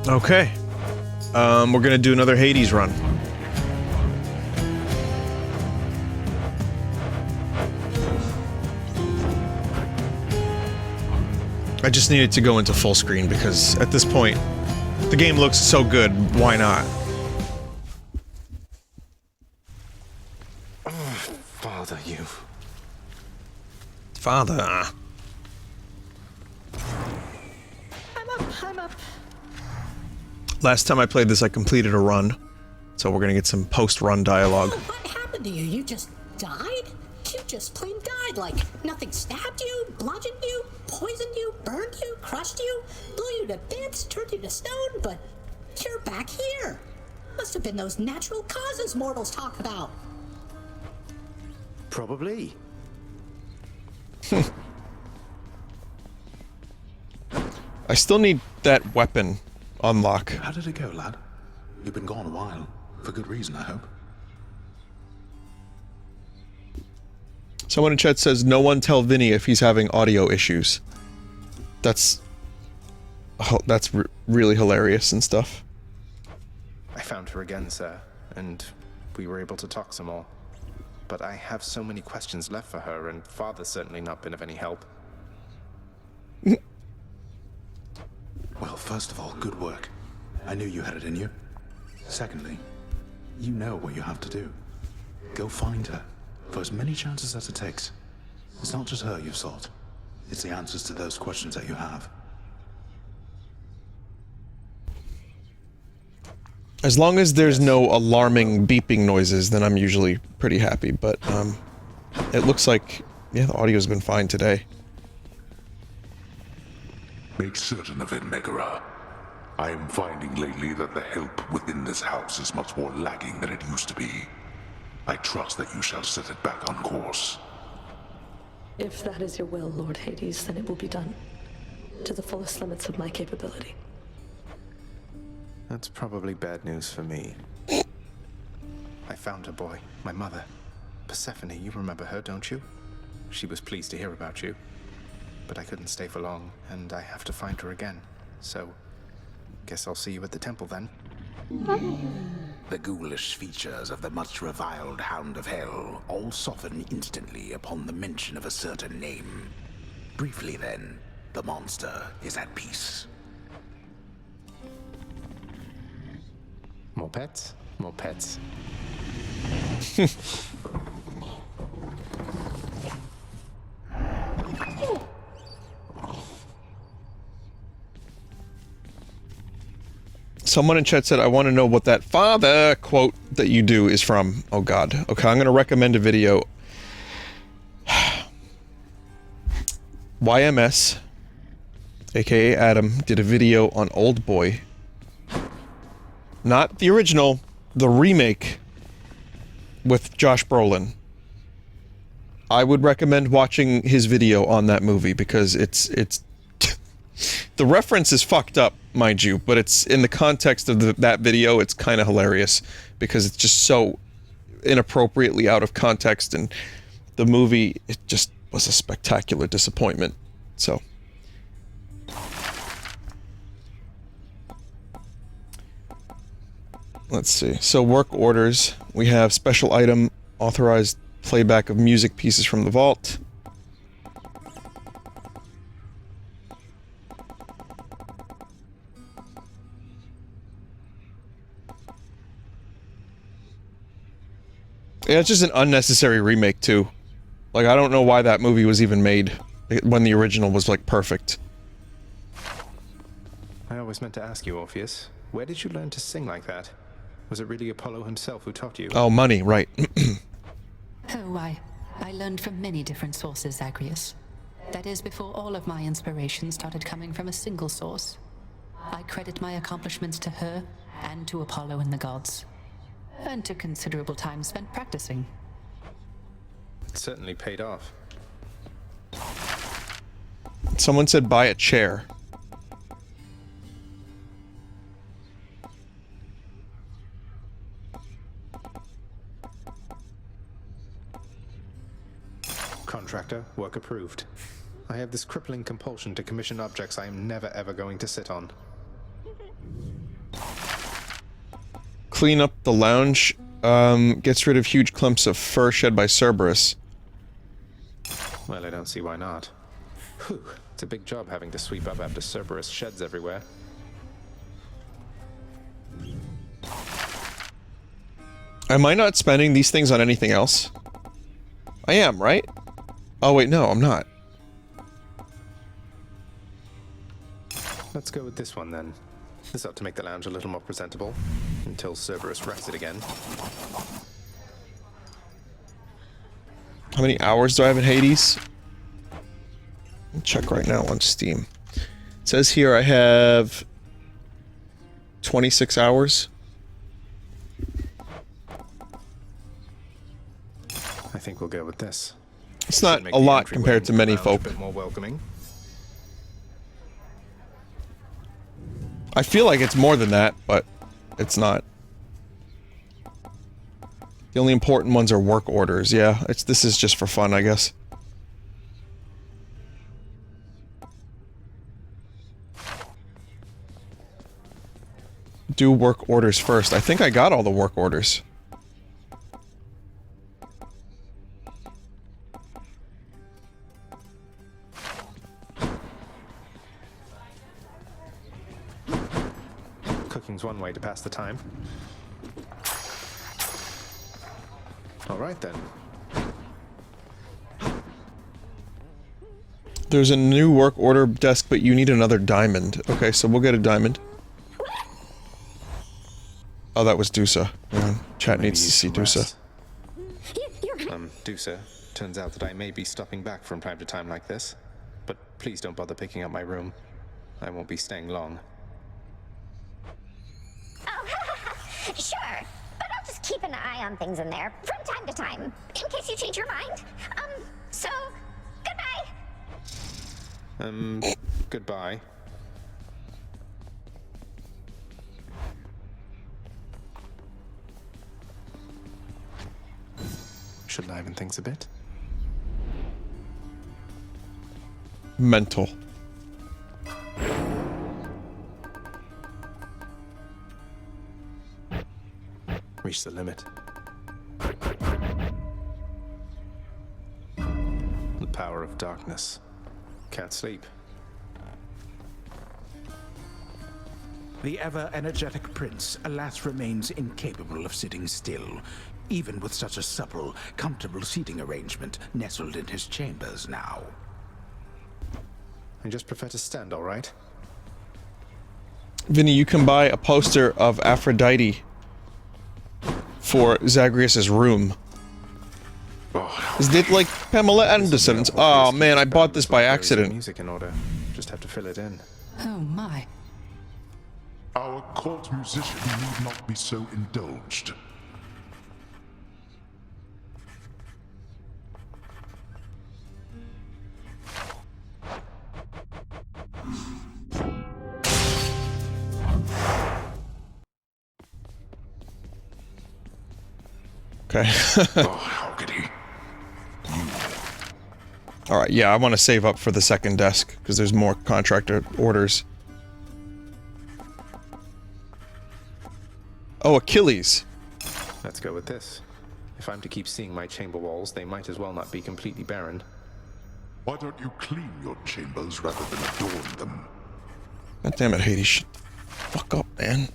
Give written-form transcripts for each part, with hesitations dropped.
Okay. We're gonna do another Hades run. I just needed to go into full screen because at this point, the game looks so good, why not? Father, you. Father. I'm up. Last time I played this, I completed a run. So we're gonna get some post-run dialogue. Oh, what happened to you? You just died? You just plain died, like nothing stabbed you, bludgeoned you, poisoned you, burned you, crushed you, blew you to bits, turned you to stone, but you're back here. Must have been those natural causes mortals talk about. Probably. I still need that weapon unlock. How did it go, lad? You've been gone a while. For good reason, I hope. Someone in chat says, no one tell Vinny if he's having audio issues. That's really hilarious and stuff. I found her again, sir, and we were able to talk some more. But I have so many questions left for her, and Father's certainly not been of any help. Well, first of all, good work. I knew you had it in you. Secondly, you know what you have to do. Go find her, for as many chances as it takes. It's not just her you've sought. It's the answers to those questions that you have. As long as there's no alarming beeping noises, then I'm usually pretty happy, but, it looks like, yeah, the audio's been fine today. Make certain of it, Megara. I am finding lately that the help within this house is much more lacking than it used to be. I trust that you shall set it back on course. If that is your will, Lord Hades, then it will be done. To the fullest limits of my capability. That's probably bad news for me. I found her, boy. My mother. Persephone, you remember her, don't you? She was pleased to hear about you. But I couldn't stay for long, and I have to find her again. So, guess I'll see you at the temple then. The ghoulish features of the much reviled Hound of Hell all soften instantly upon the mention of a certain name. Briefly then, the monster is at peace. More pets? More pets. Someone in chat said, I want to know what that father quote that you do is from. Oh god. Okay, I'm gonna recommend a video. YMS, aka Adam, did a video on Old Boy. Not the original, the remake with Josh Brolin. I would recommend watching his video on that movie because it's the reference is fucked up, mind you, but it's in the context of that video, it's kind of hilarious because it's just so inappropriately out of context, and the movie, it just was a spectacular disappointment. So let's see. So work orders. We have special item, authorized playback of music pieces from the vault. Yeah, it's just an unnecessary remake, too. Like, I don't know why that movie was even made when the original was, like, perfect. I always meant to ask you, Orpheus. Where did you learn to sing like that? Was it really Apollo himself who taught you? Oh, money, right. Oh, I learned from many different sources, Zagreus. That is, before all of my inspiration started coming from a single source. I credit my accomplishments to her, and to Apollo and the gods. And to considerable time spent practicing. It certainly paid off. Someone said buy a chair. Contractor, work approved. I have this crippling compulsion to commission objects I am never ever going to sit on. clean up the lounge. Gets rid of huge clumps of fur shed by Cerberus. Well, I don't see why not. Whew, it's a big job having to sweep up after Cerberus sheds everywhere. Am I not spending these things on anything else? I am, right? Oh wait, no, I'm not. Let's go with this one then. This ought to make the lounge a little more presentable, until Cerberus wrecks it again. How many hours do I have in Hades? I'll check right now on Steam. It says here I have 26 hours. I think we'll go with this. It's not a lot compared to many folk. A bit more welcoming. I feel like it's more than that, but it's not. The only important ones are work orders. Yeah, this is just for fun, I guess. Do work orders first. I think I got all the work orders. Cooking's one way to pass the time. All right then. There's a new work order desk, but you need another diamond. Okay, so we'll get a diamond. Oh, that was Dusa. Yeah, chat needs to see Dusa. Dusa, turns out that I may be stopping back from time to time like this, but please don't bother picking up my room. I won't be staying long. Oh, sure. But I'll just keep an eye on things in there from time to time, in case you change your mind. So, goodbye. Goodbye. Should liven things a bit. Mental. Reach the limit. The power of darkness. Can't sleep. The ever-energetic prince, alas, remains incapable of sitting still, even with such a supple, comfortable seating arrangement nestled in his chambers now. I just prefer to stand, all right? Vinny, you can buy a poster of Aphrodite for Zagreus's room. Is it like Pamela Anderson's? Oh man, I bought this by accident. Music in order. Just have to fill it in. Oh my. Our court musician need not be so indulged. Okay. Oh, how could he? Alright, yeah, I want to save up for the second desk, because there's more contractor orders. Oh, Achilles. Let's go with this. If I'm to keep seeing my chamber walls, they might as well not be completely barren. Why don't you clean your chambers rather than adorn them? God damn it, Hades. Shut the fuck up, man.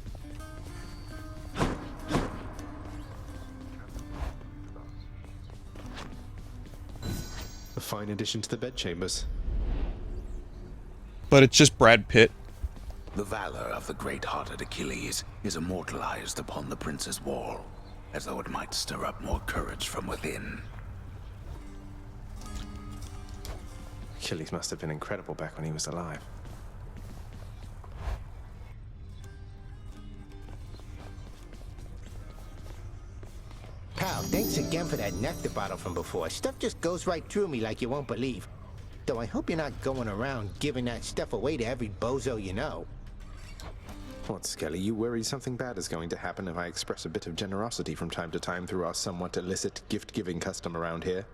A fine addition to the bedchambers. But it's just Brad Pitt. The valor of the great-hearted Achilles is immortalized upon the prince's wall, as though it might stir up more courage from within. Achilles must have been incredible back when he was alive. Pal, thanks again for that nectar bottle from before. Stuff just goes right through me like you won't believe. Though I hope you're not going around giving that stuff away to every bozo you know. What, Skelly? You worry something bad is going to happen if I express a bit of generosity from time to time through our somewhat illicit gift-giving custom around here?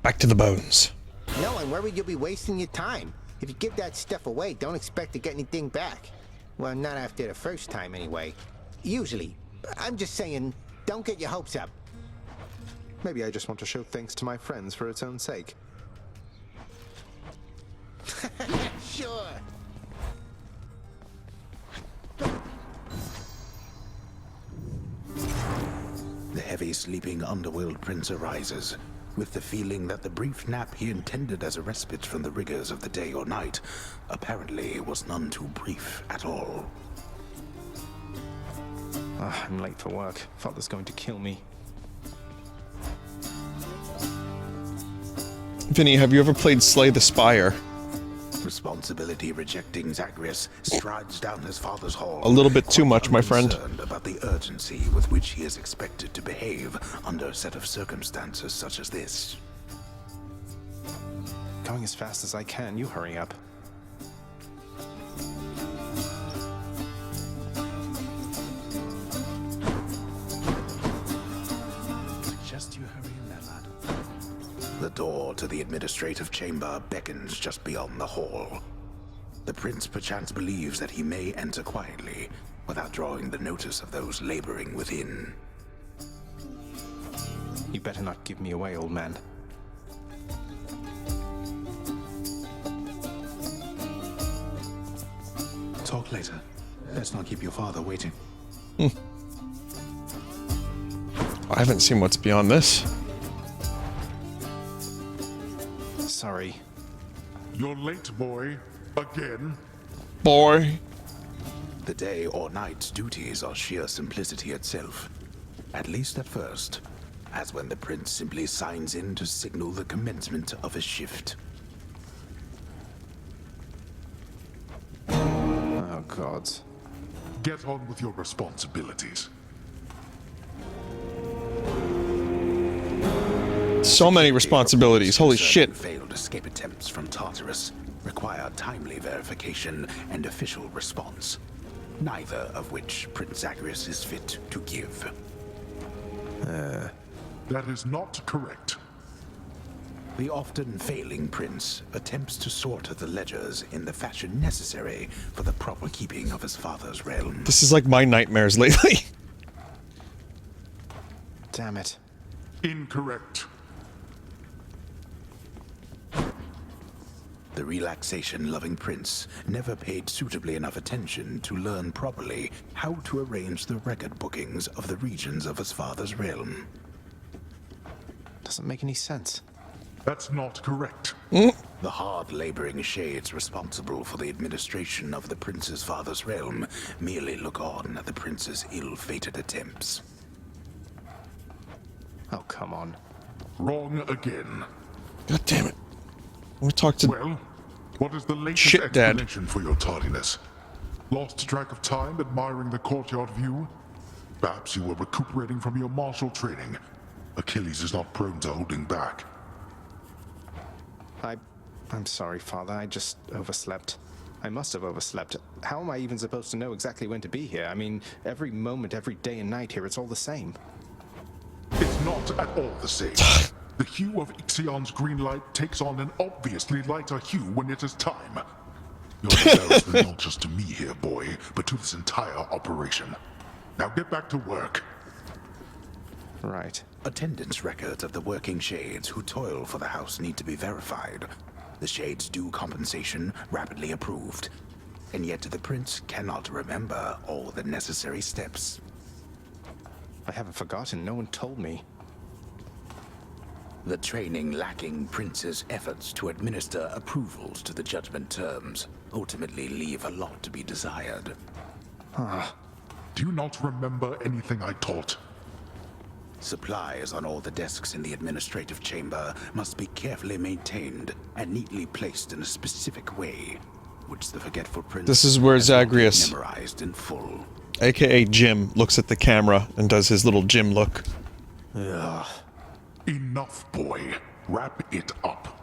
Back to the bones. No, I'm worried you'll be wasting your time. If you give that stuff away, don't expect to get anything back. Well, not after the first time, anyway. Usually. I'm just saying, don't get your hopes up. Maybe I just want to show thanks to my friends for its own sake. Sure. The heavy sleeping underworld prince arises, with the feeling that the brief nap he intended as a respite from the rigors of the day or night apparently was none too brief at all. I'm late for work. Father's going to kill me. Vinny, have you ever played Slay the Spire? Responsibility rejecting Zagreus strides down his father's hall. A little bit too much, my friend. Concerned about the urgency with which he is expected to behave under a set of circumstances such as this. Going as fast as I can. You hurry up. Suggest you hurry in there, lad. The door to the administrative chamber beckons just beyond the hall. The prince perchance believes that he may enter quietly, without drawing the notice of those laboring within. You better not give me away, old man. Talk later. Let's not keep your father waiting. I haven't seen what's beyond this. Sorry. You're late, boy. Again? Boy. The day or night's duties are sheer simplicity itself. At least at first, as when the prince simply signs in to signal the commencement of his shift. Oh, gods. Get on with your responsibilities. So many responsibilities. Holy shit. Failed escape attempts from Tartarus require timely verification and official response, neither of which Prince Zagreus is fit to give. That is not correct. The often failing prince attempts to sort the ledgers in the fashion necessary for the proper keeping of his father's realm. This is like my nightmares lately. Damn it. Incorrect. The relaxation-loving prince never paid suitably enough attention to learn properly how to arrange the record bookings of the regions of his father's realm. Doesn't make any sense. That's not correct. The hard-laboring shades responsible for the administration of the prince's father's realm merely look on at the prince's ill-fated attempts. Oh, come on. Wrong again. God damn it. We talked to... Well, what is the latest Shit, Dad. explanation for your tardiness? Lost track of time admiring the courtyard view? Perhaps you were recuperating from your martial training. Achilles is not prone to holding back. I'm sorry, Father. I just overslept. I must have overslept. How am I even supposed to know exactly when to be here? I mean, every moment, every day and night here, it's all the same. It's not at all the same. The hue of Ixion's green light takes on an obviously lighter hue when it is time. You're embarrassment not just to me here, boy, but to this entire operation. Now get back to work. Right. Attendance records of the working shades who toil for the house need to be verified. The shades' due compensation rapidly approved. And yet the prince cannot remember all the necessary steps. I haven't forgotten. No one told me. The training lacking prince's efforts to administer approvals to the judgment terms ultimately leave a lot to be desired. Do you not remember anything I taught? Supplies on all the desks in the administrative chamber must be carefully maintained and neatly placed in a specific way, which the forgetful prince This is where has not Zagreus, memorized in full. aka Jim, looks at the camera and does his little Jim look. Ugh. Enough, boy. Wrap it up.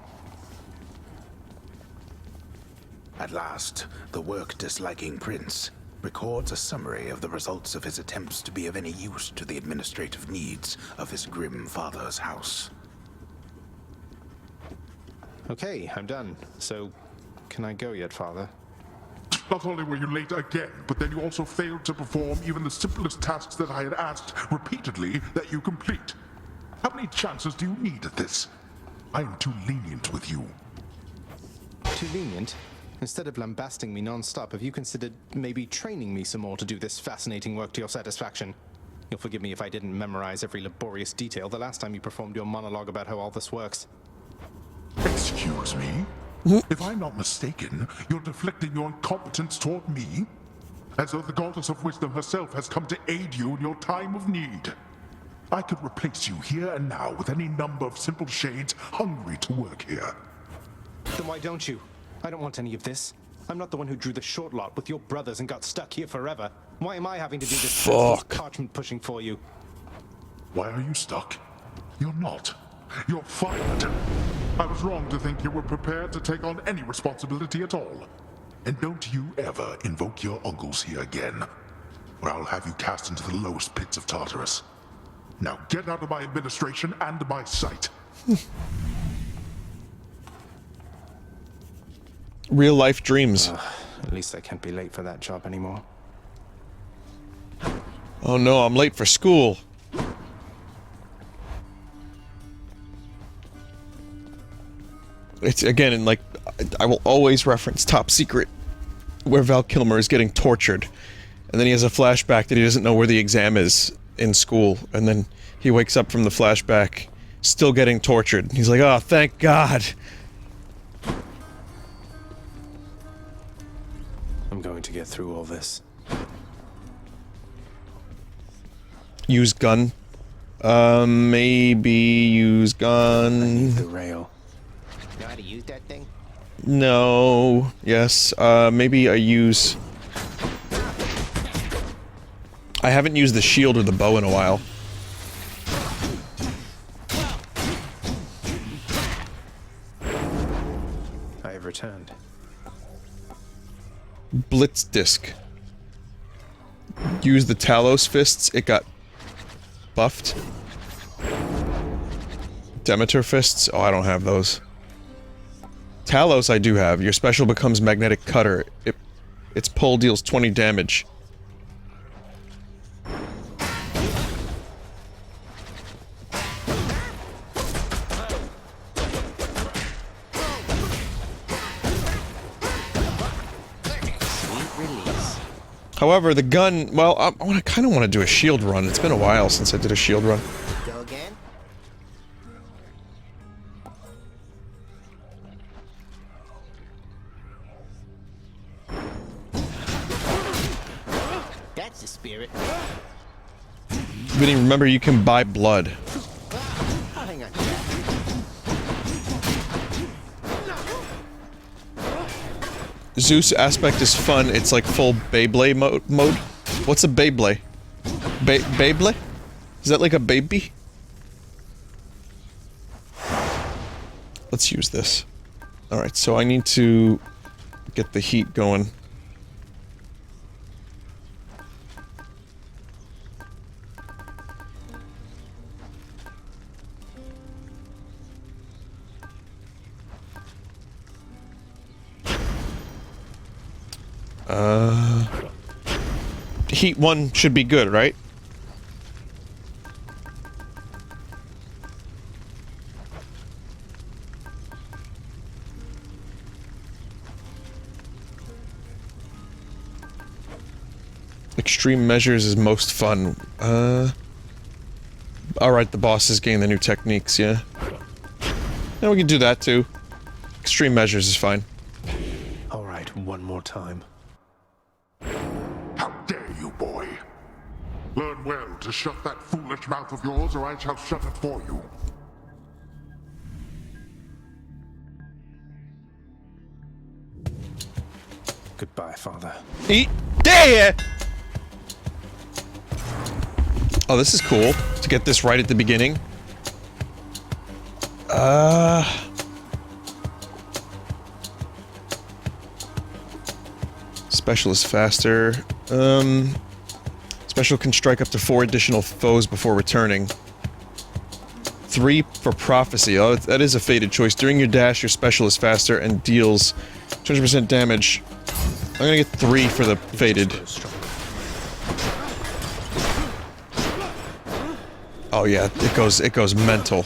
At last, the work-disliking prince records a summary of the results of his attempts to be of any use to the administrative needs of his grim father's house. Okay, I'm done. So, can I go yet, Father? Not only were you late again, but then you also failed to perform even the simplest tasks that I had asked repeatedly that you complete. How many chances do you need at this? I am too lenient with you. Too lenient? Instead of lambasting me non-stop, have you considered maybe training me some more to do this fascinating work to your satisfaction? You'll forgive me if I didn't memorize every laborious detail the last time you performed your monologue about how all this works. Excuse me? If I'm not mistaken, you're deflecting your incompetence toward me? As though the goddess of wisdom herself has come to aid you in your time of need. I could replace you here and now with any number of simple shades hungry to work here. Then why don't you? I don't want any of this. I'm not the one who drew the short lot with your brothers and got stuck here forever. Why am I having to do this parchment pushing for you? Why are you stuck? You're not. You're fired. I was wrong to think you were prepared to take on any responsibility at all. And don't you ever invoke your uncles here again, or I'll have you cast into the lowest pits of Tartarus. Now get out of my administration and my sight. Real life dreams. At least I can't be late for that job anymore. Oh no, I'm late for school. It's again in like I will always reference Top Secret, where Val Kilmer is getting tortured, and then he has a flashback that he doesn't know where the exam is in school, and then he wakes up from the flashback, still getting tortured. He's like, "Oh, thank God." I'm going to get through all this. Use gun. Maybe use gun. I need the rail. Know how to use that thing? No. Yes. Maybe I use... I haven't used the shield or the bow in a while. I have returned. Blitz disc. Use the Talos fists, it got buffed. Demeter fists? Oh, I don't have those. Talos I do have. Your special becomes magnetic cutter. Its pull deals 20 damage. However, the gun, well, I kind of want to do a shield run. It's been a while since I did a shield run. Go again? That's the spirit. Vinny, remember you can buy blood. Oh, hang on. Zeus aspect is fun. It's like full Beyblade mode. What's a Beyblade? Beyblade? Is that like a baby? Let's use this. Alright, so I need to get the heat going. Heat 1 should be good, right? Extreme measures is most fun. Alright, the bosses gain the new techniques, yeah. Yeah, we can do that too. Extreme measures is fine. Alright, one more time. How dare you, boy! Learn well to shut that foolish mouth of yours, or I shall shut it for you. Goodbye, Father. Eat there! Oh, this is cool. To get this right at the beginning. Special is faster. Special can strike up to 4 additional foes before returning. 3 for prophecy. Oh, that is a fated choice. During your dash, your special is faster and deals 200% damage I'm gonna get 3 for the faded. Oh yeah, it goes mental.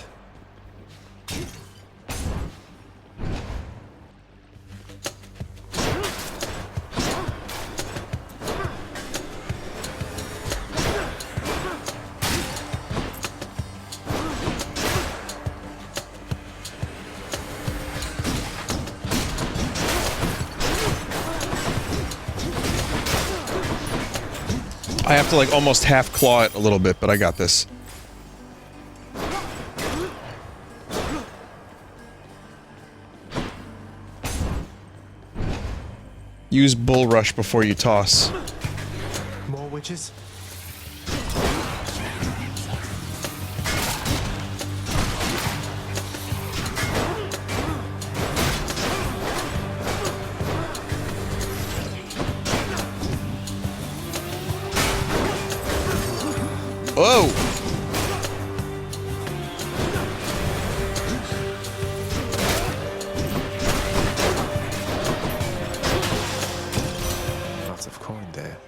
I have to like almost half claw it a little bit, but I got this. Use Bull Rush before you toss. More witches? Whoa! Lots of coin there.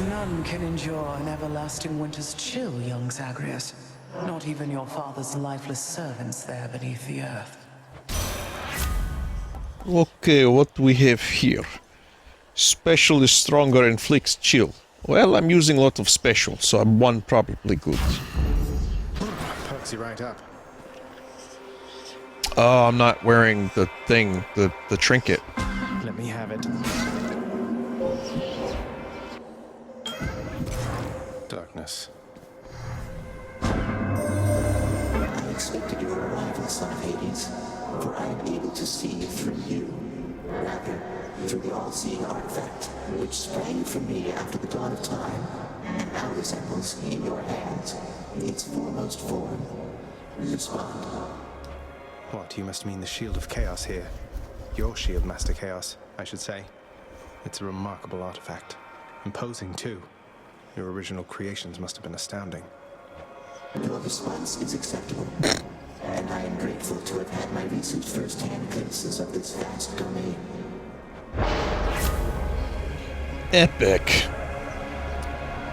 None can endure an everlasting winter's chill, young Zagreus. Not even your father's lifeless servants there beneath the earth. Okay, what we have here? Special is stronger, inflicts chill. Well, I'm using a lot of special, so I'm 1 probably good. Perks you right up. Oh, I'm not wearing the thing, the trinket. Let me have it. Darkness. I expected your arrival, son of Hades, for I am able to see through you. Rather, through the all-seeing artifact, which sprang from me after the dawn of time, and now resembles, in your hands, its foremost form. Respond. What, you must mean the Shield of Chaos here. Your shield, Master Chaos, I should say. It's a remarkable artifact. Imposing, too. Your original creations must have been astounding. Your response is acceptable, and I am grateful to have had my recent first-hand glimpses of this vast domain. Epic.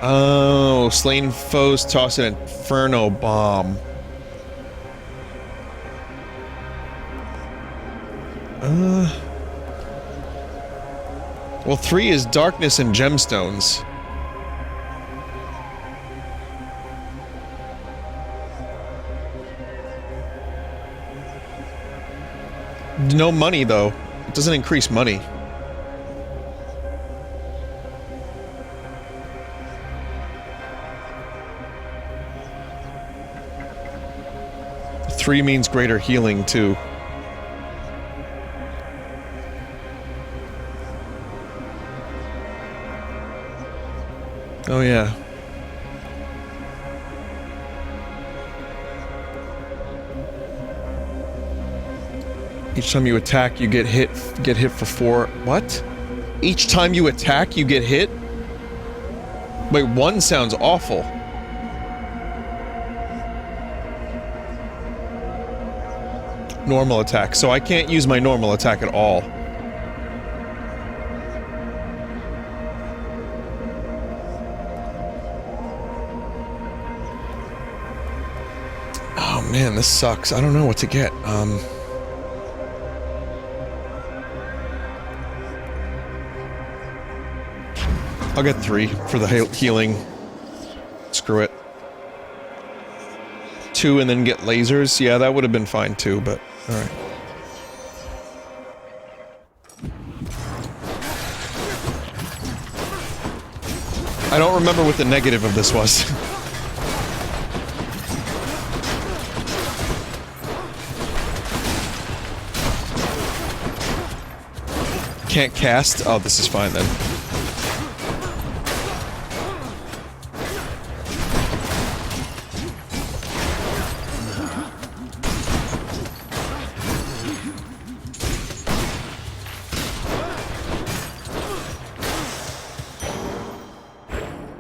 Oh, slain foes toss an inferno bomb. Well, 3 is darkness and gemstones. No money, though. It doesn't increase money. Three means greater healing, too. Oh, yeah. Each time you attack, you get hit for 4. What? Each time you attack, you get hit? Wait, 1 sounds awful. Normal attack. So I can't use my normal attack at all. Oh man, this sucks. I don't know what to get. I'll get 3 for the healing. Screw it. 2 and then get lasers. Yeah, that would have been fine too, but alright. I don't remember what the negative of this was. Can't cast? Oh, this is fine then.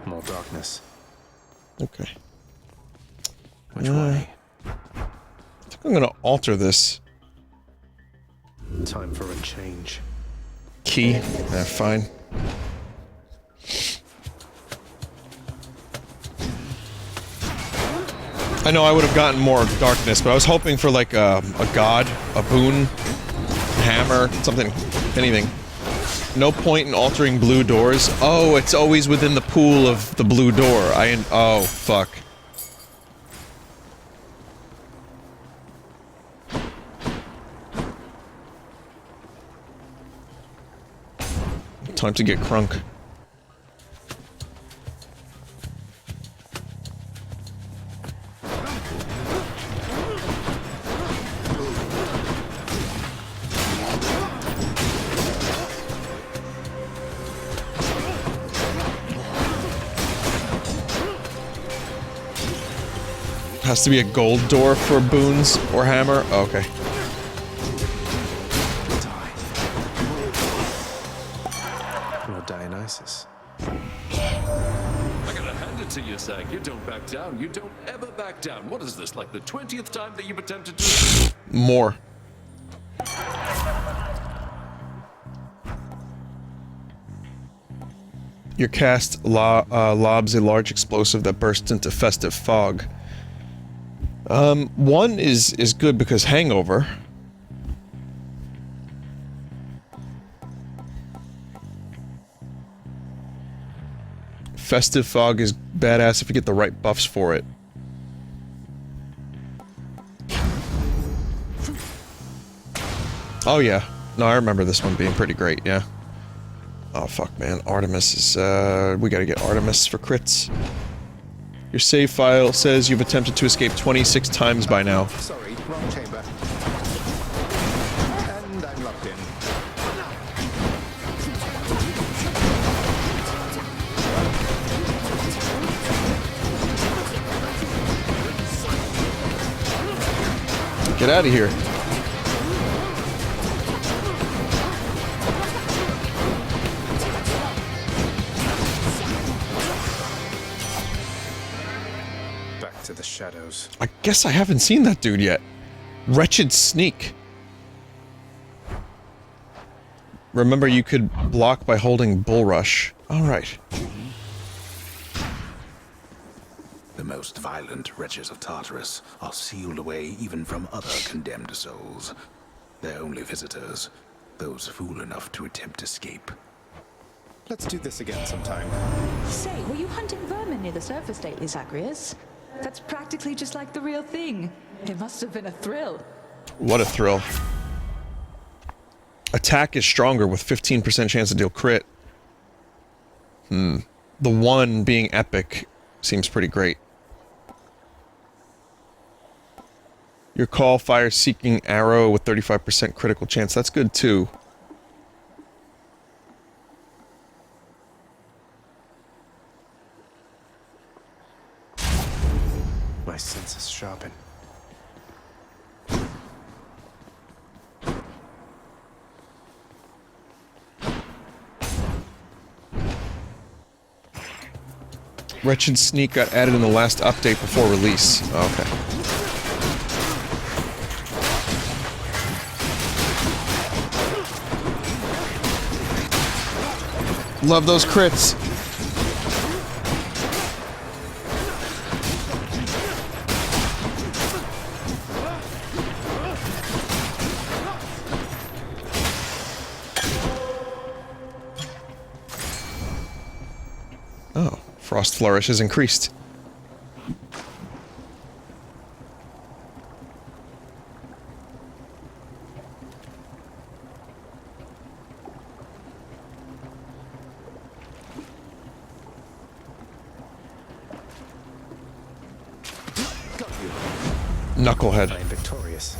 More darkness. Okay. Which way? I think I'm gonna alter this. Time for a change. Key. Fine. I know I would have gotten more darkness, but I was hoping for like a god, a boon, hammer, something, anything. No point in altering blue doors. Oh, it's always within the pool of the blue door. Oh, fuck. Time to get crunk. Has to be a gold door for boons or hammer? Oh, okay. Lord Dionysus. I gotta hand it to you, Zag. You don't back down. You don't ever back down. What is this, like the 20th time that you've attempted to... More. Your cast lobs a large explosive that bursts into festive fog. One is good because hangover. Festive fog is badass if you get the right buffs for it. Oh yeah. No, I remember this one being pretty great, yeah. Oh fuck, man. Artemis is, we gotta get Artemis for crits. Your save file says you've attempted to escape 26 times by now. Sorry, wrong chamber. And I'm locked in. Get out of here. To the shadows. I guess I haven't seen that dude yet. Wretched Sneak. Remember, you could block by holding Bull Rush. Alright. The most violent wretches of Tartarus are sealed away even from other condemned souls. Their only visitors, those fool enough to attempt escape. Let's do this again sometime. Say, were you hunting vermin near the surface lately, Zagreus? That's practically just like the real thing. It must have been a thrill. What a thrill. Attack is stronger with 15% chance to deal crit. The one being epic seems pretty great. Your call fires seeking arrow with 35% critical chance. That's good too. My senses sharpen. Wretched Sneak got added in the last update before release. Oh, okay. Love those crits. Oh, Frost Flourish has increased. Knucklehead. I am victorious.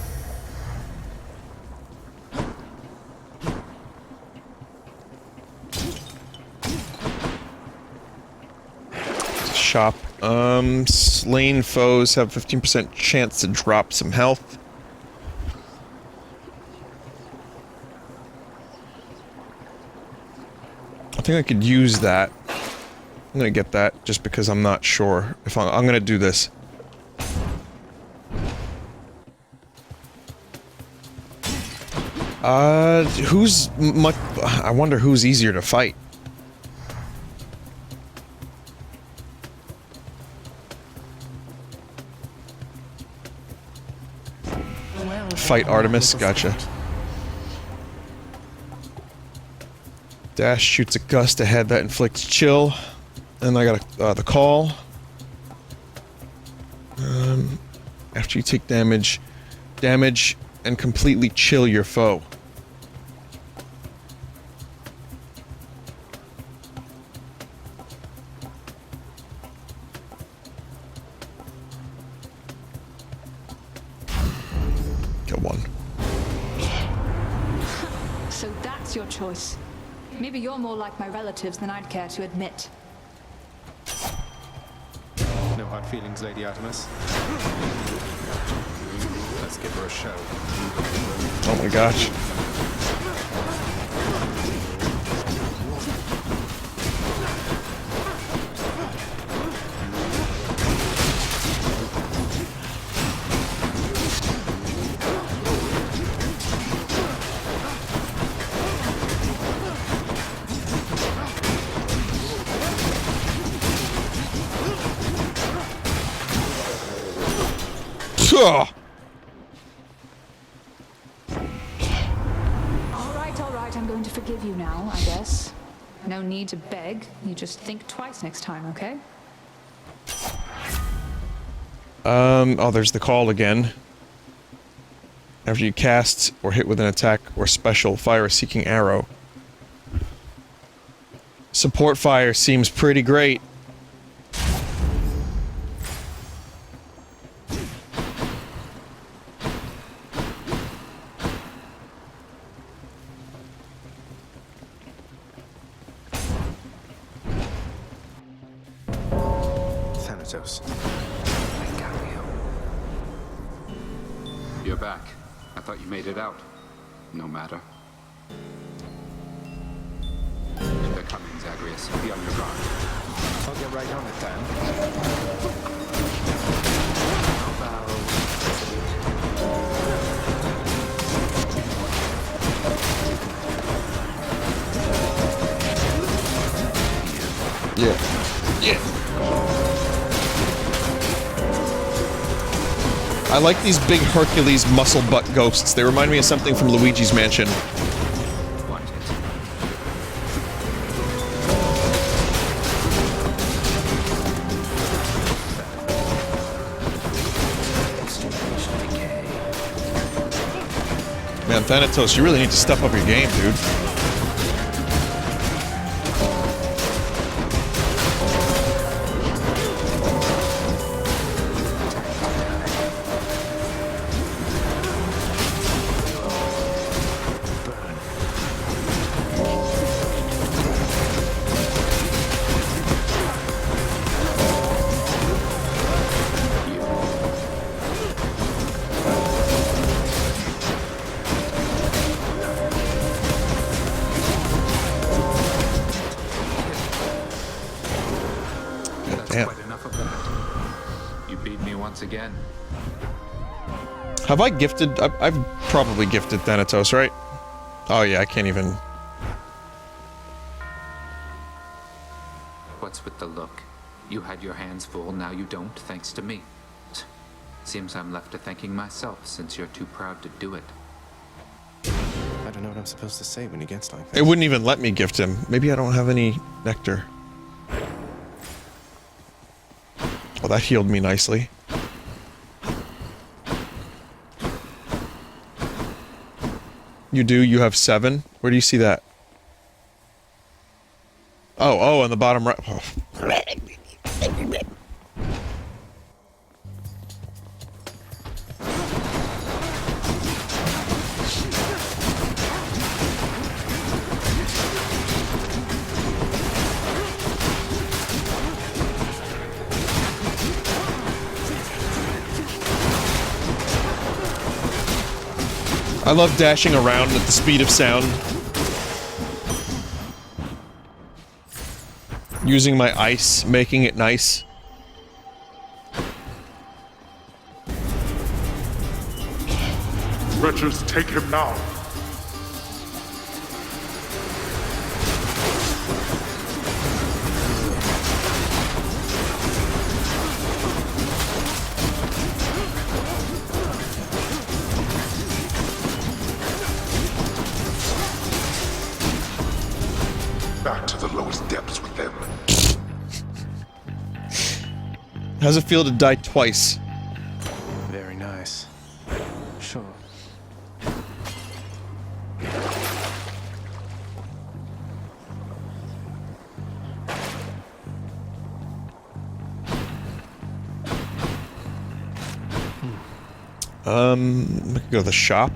Shop. Slain foes have 15% chance to drop some health. I think I could use that. I'm gonna get that just because I'm not sure if I'm gonna do this. I wonder who's easier to fight. Fight Artemis, gotcha. Dash shoots a gust ahead that inflicts chill. And I got the call. After you take damage and completely chill your foe. Get one. So that's your choice. Maybe you're more like my relatives than I'd care to admit. No hard feelings, Lady Artemis. Let's give her a show. Oh my gosh. Alright, I'm going to forgive you now, I guess. No need to beg, you just think twice next time, okay? Oh, there's the call again. After you cast or hit with an attack or special, fire a seeking arrow. Support fire seems pretty great. Thanatos. You're back. I thought you made it out. No matter. They're coming, Zagreus. Be on your guard. I'll get right on it, Dan. How about... Yeah. Yeah. I like these big Hercules muscle butt ghosts. They remind me of something from Luigi's Mansion. Man, Thanatos, you really need to step up your game, dude. Again. Have I gifted? I've probably gifted Thanatos, right? Oh yeah, I can't even. What's with the look? You had your hands full, now you don't, thanks to me. Seems I'm left to thanking myself, since you're too proud to do it. I don't know what I'm supposed to say when he gets like that. It wouldn't even let me gift him. Maybe I don't have any nectar. Well, that healed me nicely. You do? You have 7? Where do you see that? Oh, on the bottom right. Oh. I love dashing around at the speed of sound. Using my ice, making it nice. Wretches, take him now. How's it feel to die twice? Very nice. Sure. We could go to the shop.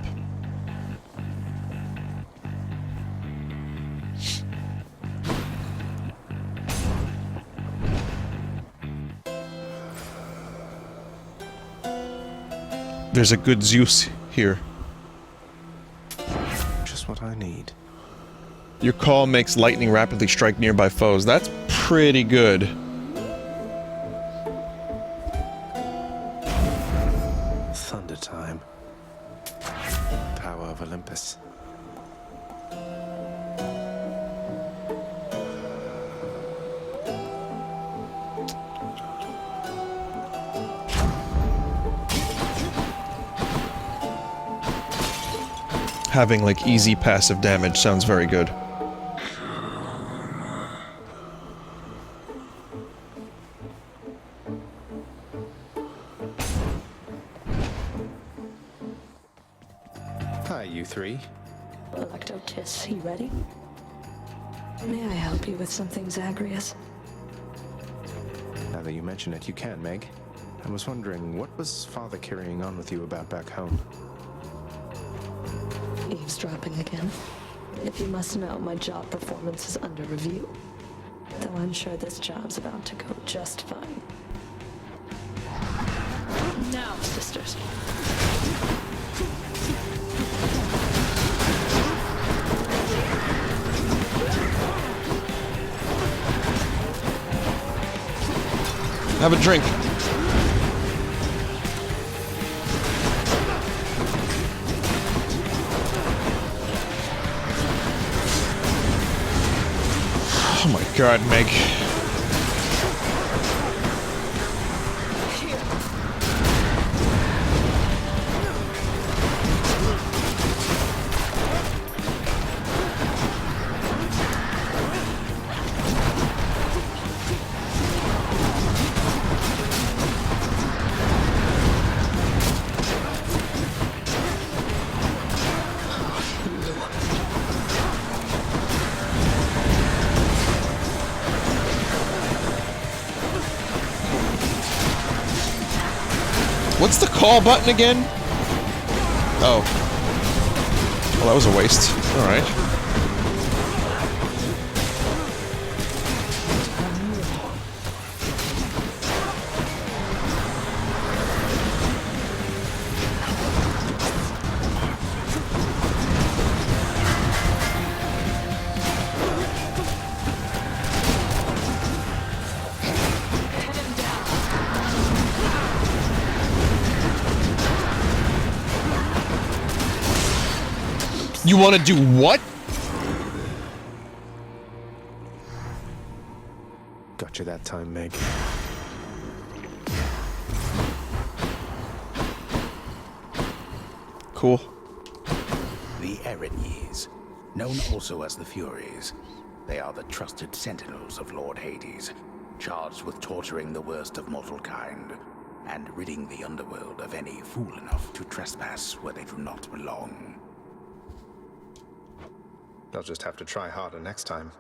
There's a good Zeus here. Just what I need. Your call makes lightning rapidly strike nearby foes. That's pretty good. Thunder time. Power of Olympus. Having like easy passive damage sounds very good. Hi, you three. Electotis, you ready? May I help you with something, Zagreus? Now that you mention it, you can, Meg. I was wondering, what was Father carrying on with you about back home? Eavesdropping again. If you must know, my job performance is under review. Though I'm sure this job's about to go just fine. Now, sisters. Have a drink. Oh my god, Meg. What's the call button again? Oh. Well, that was a waste. Alright. You want to do what? Got you that time, Meg. Cool. The Erinyes, known also as the Furies. They are the trusted sentinels of Lord Hades, charged with torturing the worst of mortal kind, and ridding the underworld of any fool enough to trespass where they do not belong. They'll just have to try harder next time.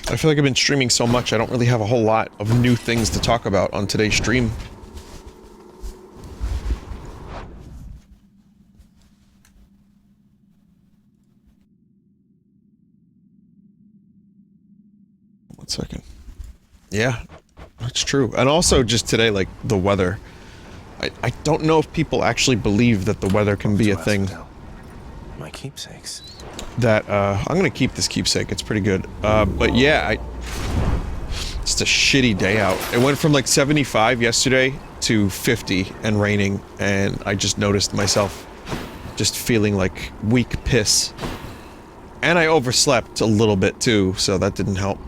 I feel like I've been streaming so much, I don't really have a whole lot of new things to talk about on today's stream. One second. Yeah, that's true. And also just today, like, the weather. I don't know if people actually believe that the weather can be a thing. My keepsakes. That, I'm gonna keep this keepsake, it's pretty good. But yeah, it's a shitty day out. It went from like 75 yesterday to 50 and raining, and I just noticed myself just feeling like weak piss. And I overslept a little bit too, so that didn't help.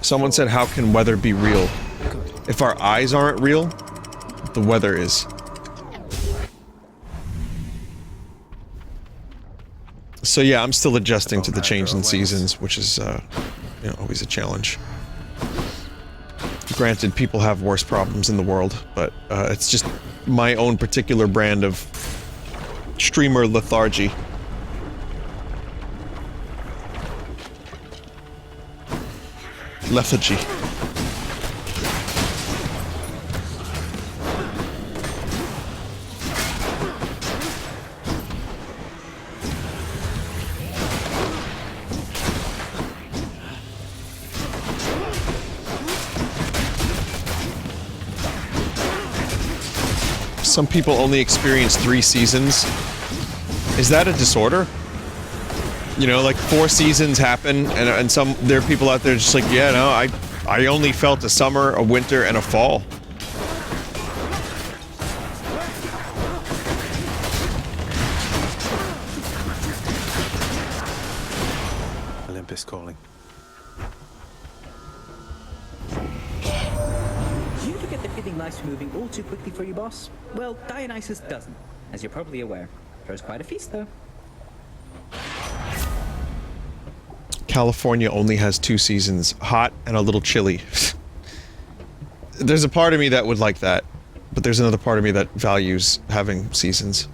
Someone said, how can weather be real? If our eyes aren't real, the weather is. So yeah, I'm still adjusting to the change in seasons, which is, you know, always a challenge. Granted, people have worse problems in the world, but it's just my own particular brand of streamer lethargy. Lethargy. Some people only experience 3 seasons. Is that a disorder? You know, like 4 seasons happen, and there are people out there just like, yeah, no, I only felt a summer, a winter, and a fall. Olympus calling. Do you ever get the feeling life's moving all too quickly for you, boss? Well, Dionysus doesn't, as you're probably aware. Throws quite a feast, though. California only has 2 seasons, hot and a little chilly. There's a part of me that would like that, but there's another part of me that values having seasons.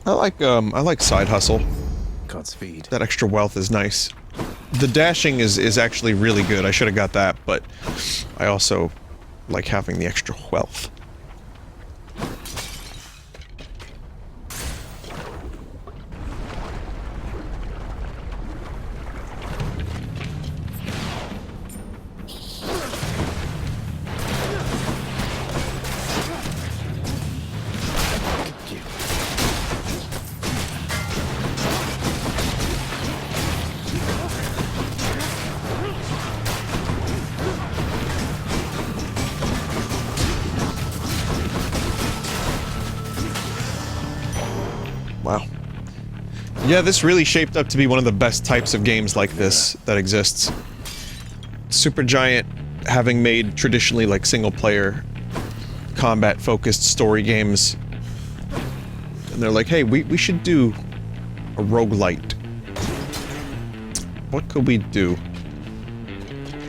I like side hustle. Godspeed. That extra wealth is nice. The dashing is actually really good. I should have got that, but I also like having the extra wealth. Wow. Yeah, this really shaped up to be one of the best types of games like this that exists. Supergiant, having made traditionally like single-player, combat-focused story games, and they're like, hey, we should do a roguelite. What could we do?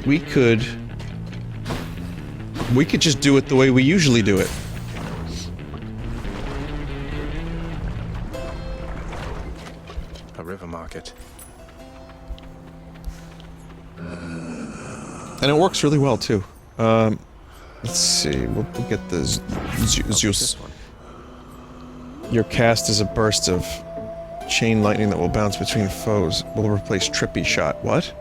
We could just do it the way we usually do it. River market. And it works really well too. Let's see. We'll get the Zeus. Your cast is a burst of chain lightning that will bounce between foes. Will replace trippy shot. What?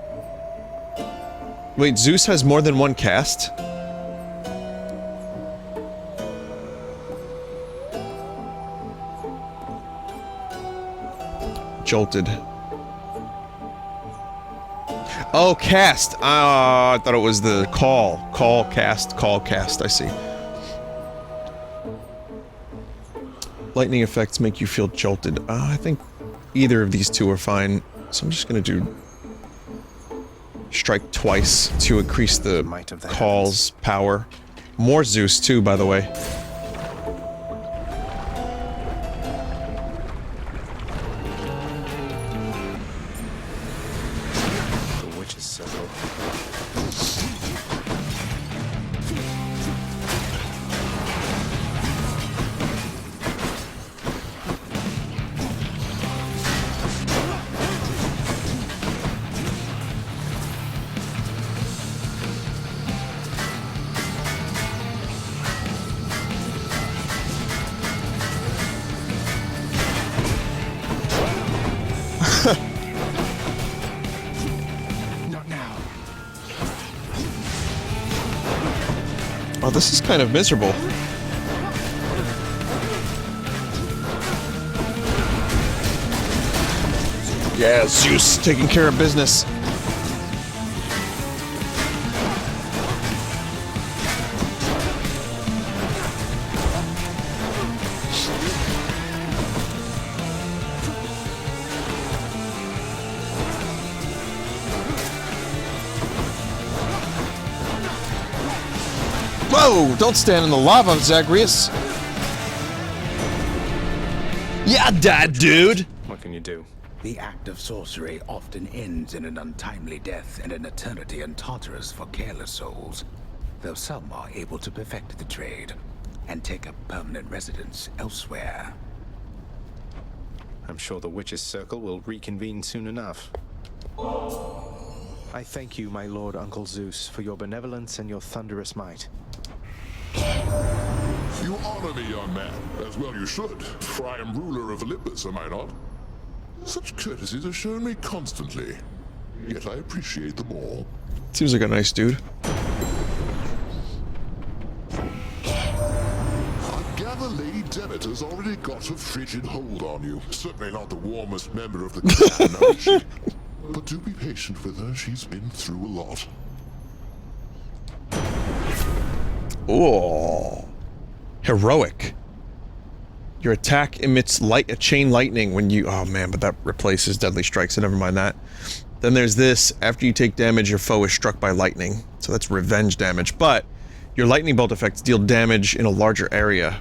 Wait, Zeus has more than one cast? Jolted. Oh, cast! I thought it was the call. Call, cast, I see. Lightning effects make you feel jolted. I think either of these two are fine. So I'm just gonna do... strike twice to increase the call's power. More Zeus too, by the way. Oh, this is kind of miserable. Yeah, Zeus taking care of business. Whoa! Don't stand in the lava, Zagreus! Yeah, dad, dude! What can you do? The act of sorcery often ends in an untimely death and an eternity in Tartarus for careless souls, though some are able to perfect the trade and take up permanent residence elsewhere. I'm sure the Witch's Circle will reconvene soon enough. I thank you, my lord Uncle Zeus, for your benevolence and your thunderous might. You honor me, young man, as well you should, for I am ruler of Olympus, am I not? Such courtesies are shown me constantly, yet I appreciate them all. Seems like a nice dude. I gather Lady Demeter's already got a frigid hold on you. Certainly not the warmest member of the clan, now is she? But do be patient with her, she's been through a lot. Oh, heroic. Your attack emits chain lightning when you... Oh man, but that replaces deadly strikes, so never mind that. Then there's this. After you take damage, your foe is struck by lightning. So that's revenge damage. But your lightning bolt effects deal damage in a larger area.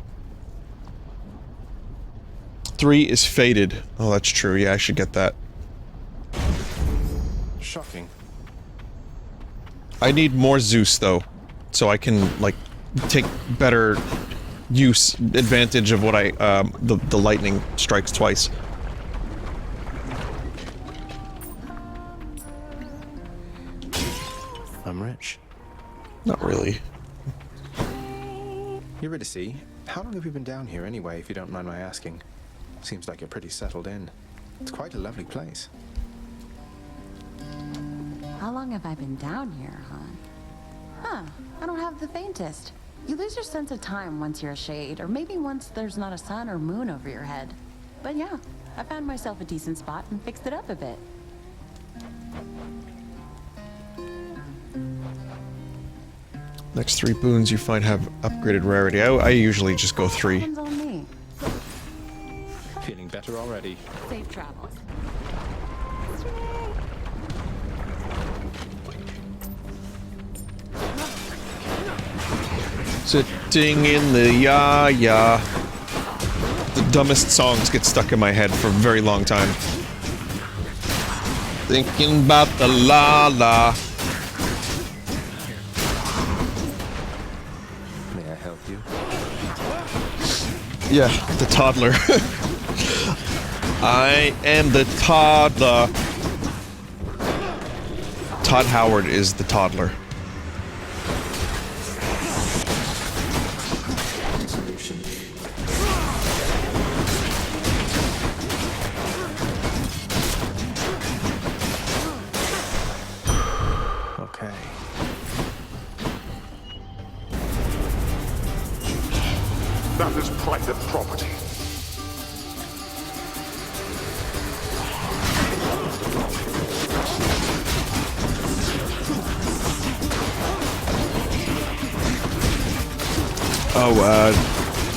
3 is faded. Oh, that's true. Yeah, I should get that. Shocking. I need more Zeus, though. So I can, like, take better... advantage of what I, the lightning strikes twice. I'm rich. Not really. Eurydice, how long have you been down here anyway, if you don't mind my asking? Seems like you're pretty settled in. It's quite a lovely place. How long have I been down here, hon? Huh, I don't have the faintest. You lose your sense of time once you're a shade, or maybe once there's not a sun or moon over your head. But yeah, I found myself a decent spot and fixed it up a bit. Next 3 boons you find have upgraded rarity. I usually just go 3. One's on me. Feeling better already. Safe travels. Sitting in the ya. The dumbest songs get stuck in my head for a very long time. Thinking about the la. May I help you? Yeah, the toddler. I am the toddler. Todd Howard is the toddler. That is private property.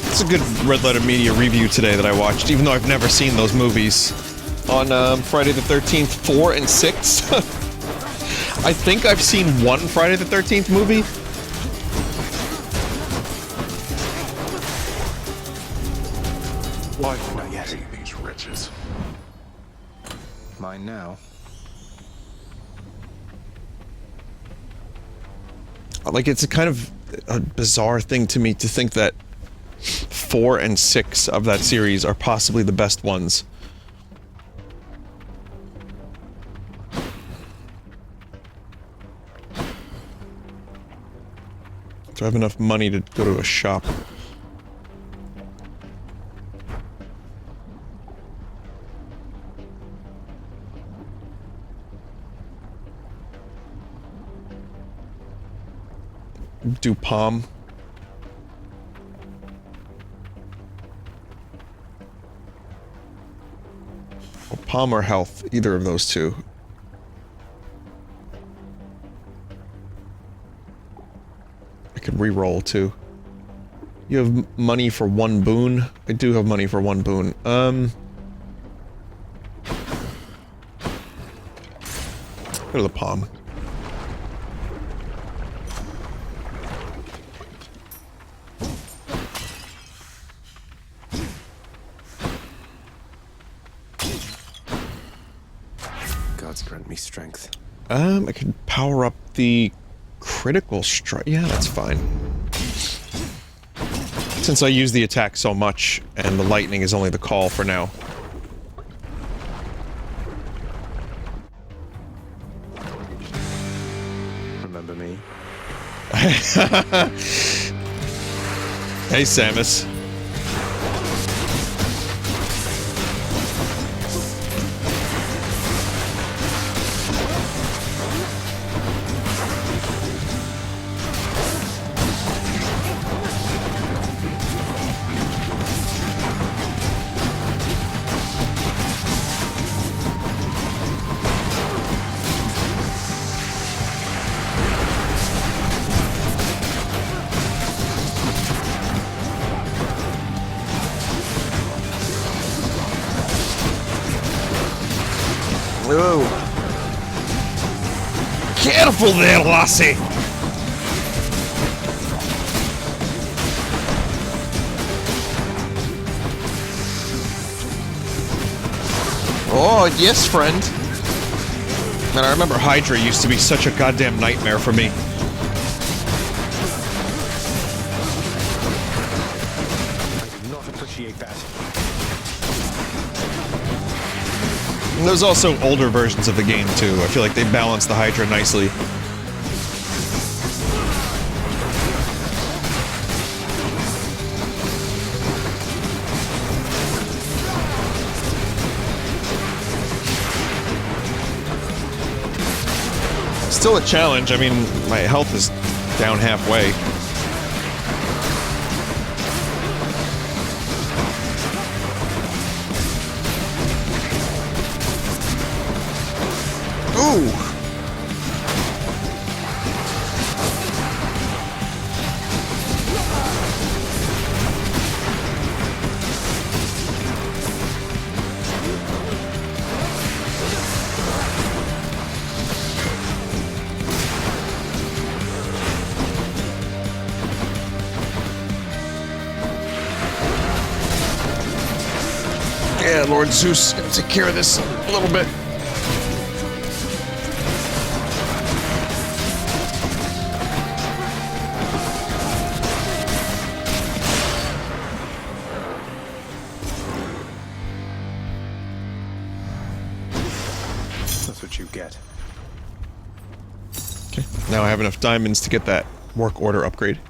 It's a good Red Letter Media review today that I watched, even though I've never seen those movies. On Friday the 13th, 4 and 6. I think I've seen one Friday the 13th movie. Why do I pay these wretches? Mine now. Like, it's a kind of a bizarre thing to me to think that 4 and 6 of that series are possibly the best ones. Do I have enough money to go to a shop? Do palm. Or palm or health, either of those two. I could re-roll too. You have money for 1 boon? I do have money for 1 boon. Go to the palm. Grant me strength. I could power up the critical strike. Yeah, that's fine. Since I use the attack so much, and the lightning is only the call for now. Remember me? Hey, Samus. Whoa. Careful there, lassie! Oh, yes, friend. Man, I remember Hydra used to be such a goddamn nightmare for me. I do not appreciate that. And there's also older versions of the game, too. I feel like they balance the Hydra nicely. Still a challenge. I mean, my health is down halfway. Ooh! Yeah, Lord Zeus, gonna take care of this a little bit. That's what you get. Okay, now I have enough diamonds to get that work order upgrade.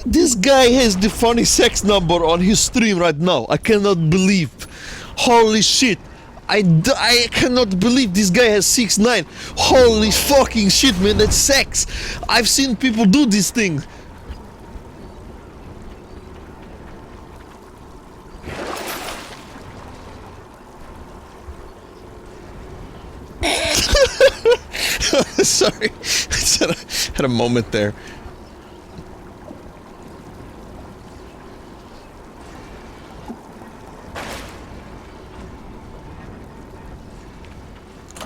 This guy has the funny sex number on his stream right now. I cannot believe. Holy shit. I cannot believe this guy has 6'9". Holy fucking shit, man, that's sex. I've seen people do this thing. Sorry. I had a moment there.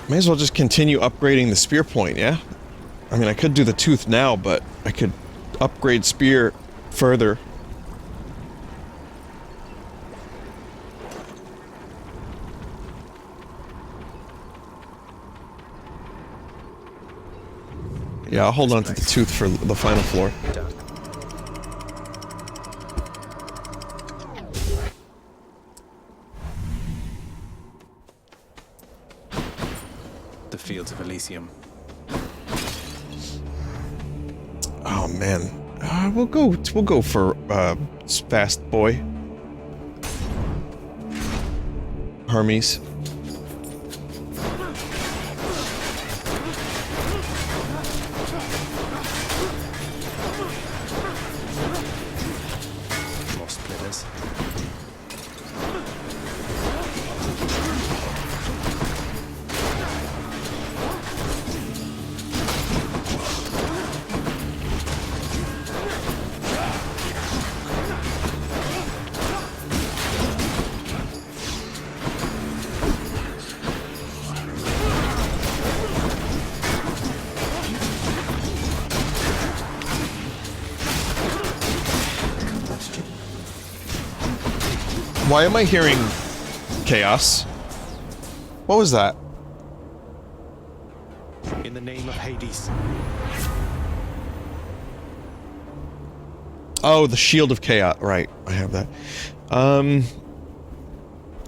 May as well just continue upgrading the spear point, yeah? I mean, I could do the tooth now, but I could upgrade spear further. Yeah, I'll hold on to the tooth for the final floor. The fields of Elysium. Oh man, we'll go for fast boy. Hermes. More splitters. Why am I hearing chaos? What was that? In the name of Hades. Oh, the Shield of Chaos. Right, I have that.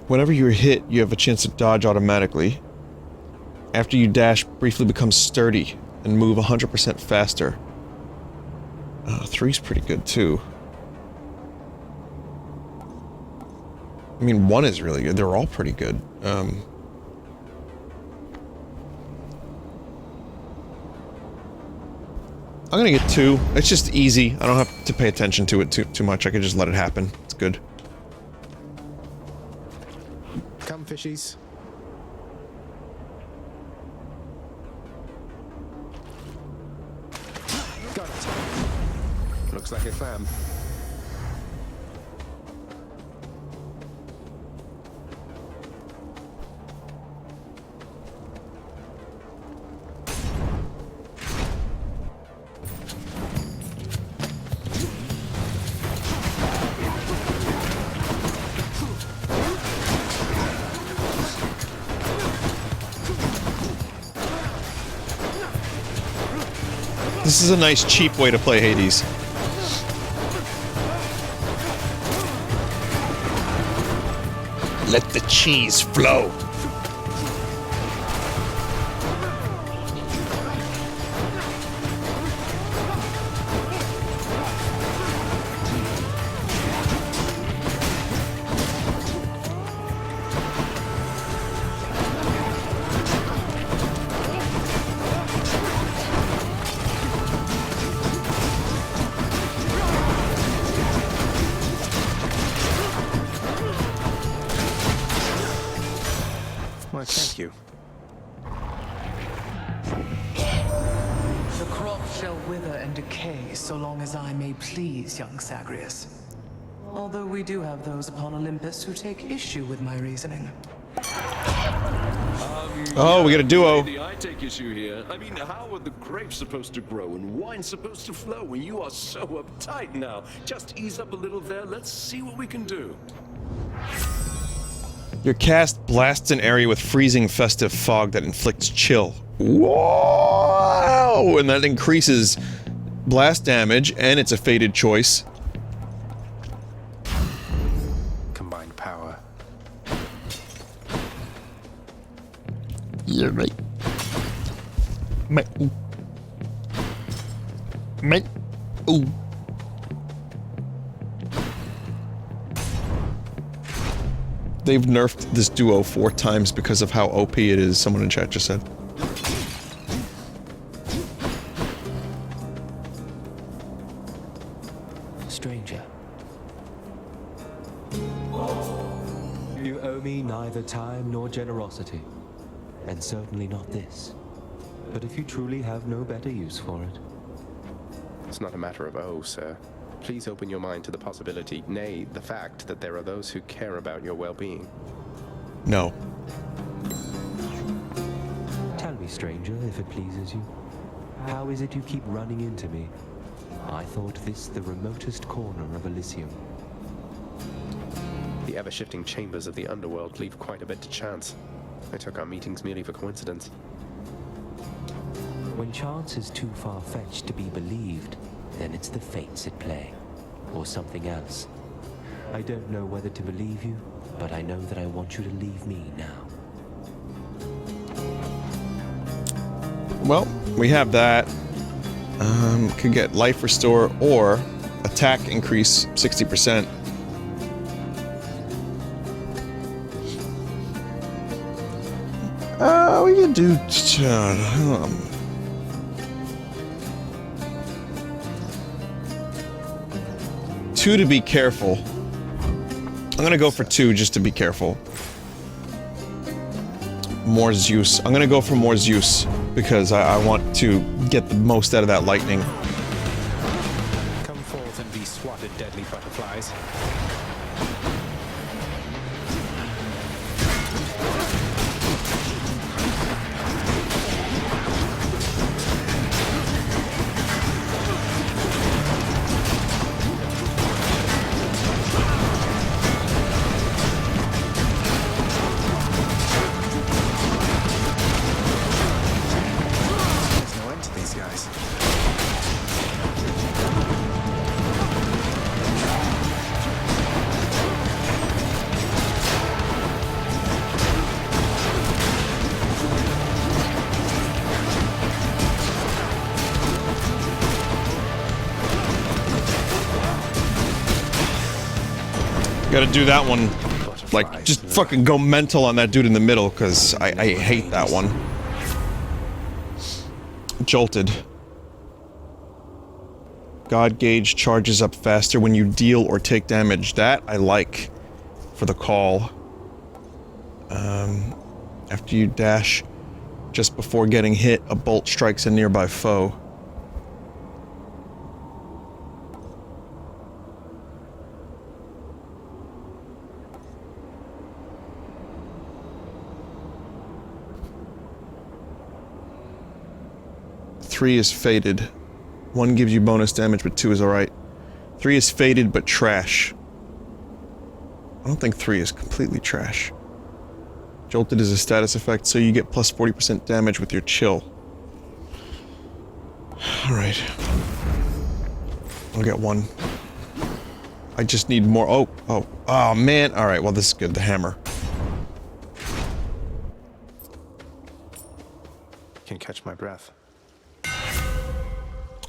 Whenever you're hit, you have a chance to dodge automatically. After you dash, briefly becomes sturdy and move 100% faster. 3's pretty good too. I mean, 1 is really good. They're all pretty good. I'm gonna get 2. It's just easy. I don't have to pay attention to it too much. I can just let it happen. It's good. Come, fishies. Got it. Looks like a clam. This is a nice, cheap way to play Hades. Let the cheese flow. Why, thank you. The crop shall wither and decay so long as I may please, young Zagreus. Although we do have those upon Olympus who take issue with my reasoning. Oh, we got a duo. Lady, I take issue here. I mean, how are the grapes supposed to grow and wine supposed to flow when you are so uptight now? Just ease up a little there. Let's see what we can do. Your cast blasts an area with freezing festive fog that inflicts chill. Whoa! And that increases blast damage, and it's a fated choice. Combined power. You're right. Mate. Mate. Ooh. They've nerfed this duo 4 times because of how OP it is, someone in chat just said. Stranger. You owe me neither time nor generosity, and certainly not this. But if you truly have no better use for it... It's not a matter of oh, sir. Please open your mind to the possibility, nay, the fact that there are those who care about your well-being. No. Tell me, stranger, if it pleases you. How is it you keep running into me? I thought this the remotest corner of Elysium. The ever-shifting chambers of the underworld leave quite a bit to chance. I took our meetings merely for coincidence. When chance is too far-fetched to be believed, then it's the fates at play, or something else. I don't know whether to believe you, but I know that I want you to leave me now. Well, we have that. Could get life restore or attack increase 60%. We can do... 2 to be careful. I'm gonna go for 2 just to be careful. More Zeus. I'm gonna go for more Zeus because I want to get the most out of that lightning. Come forth and be swatted, deadly butterflies. Gotta do that one. Like, just fucking go mental on that dude in the middle, because I hate that one. Jolted. God gauge charges up faster when you deal or take damage. That I like for the call. After you dash, just before getting hit, a bolt strikes a nearby foe. Three is faded. 1 gives you bonus damage, but 2 is alright. 3 is faded, but trash. I don't think 3 is completely trash. Jolted is a status effect, so you get plus 40% damage with your chill. Alright. I'll get 1. I just need more. Oh man. Alright, well this is good. The hammer. Can catch my breath.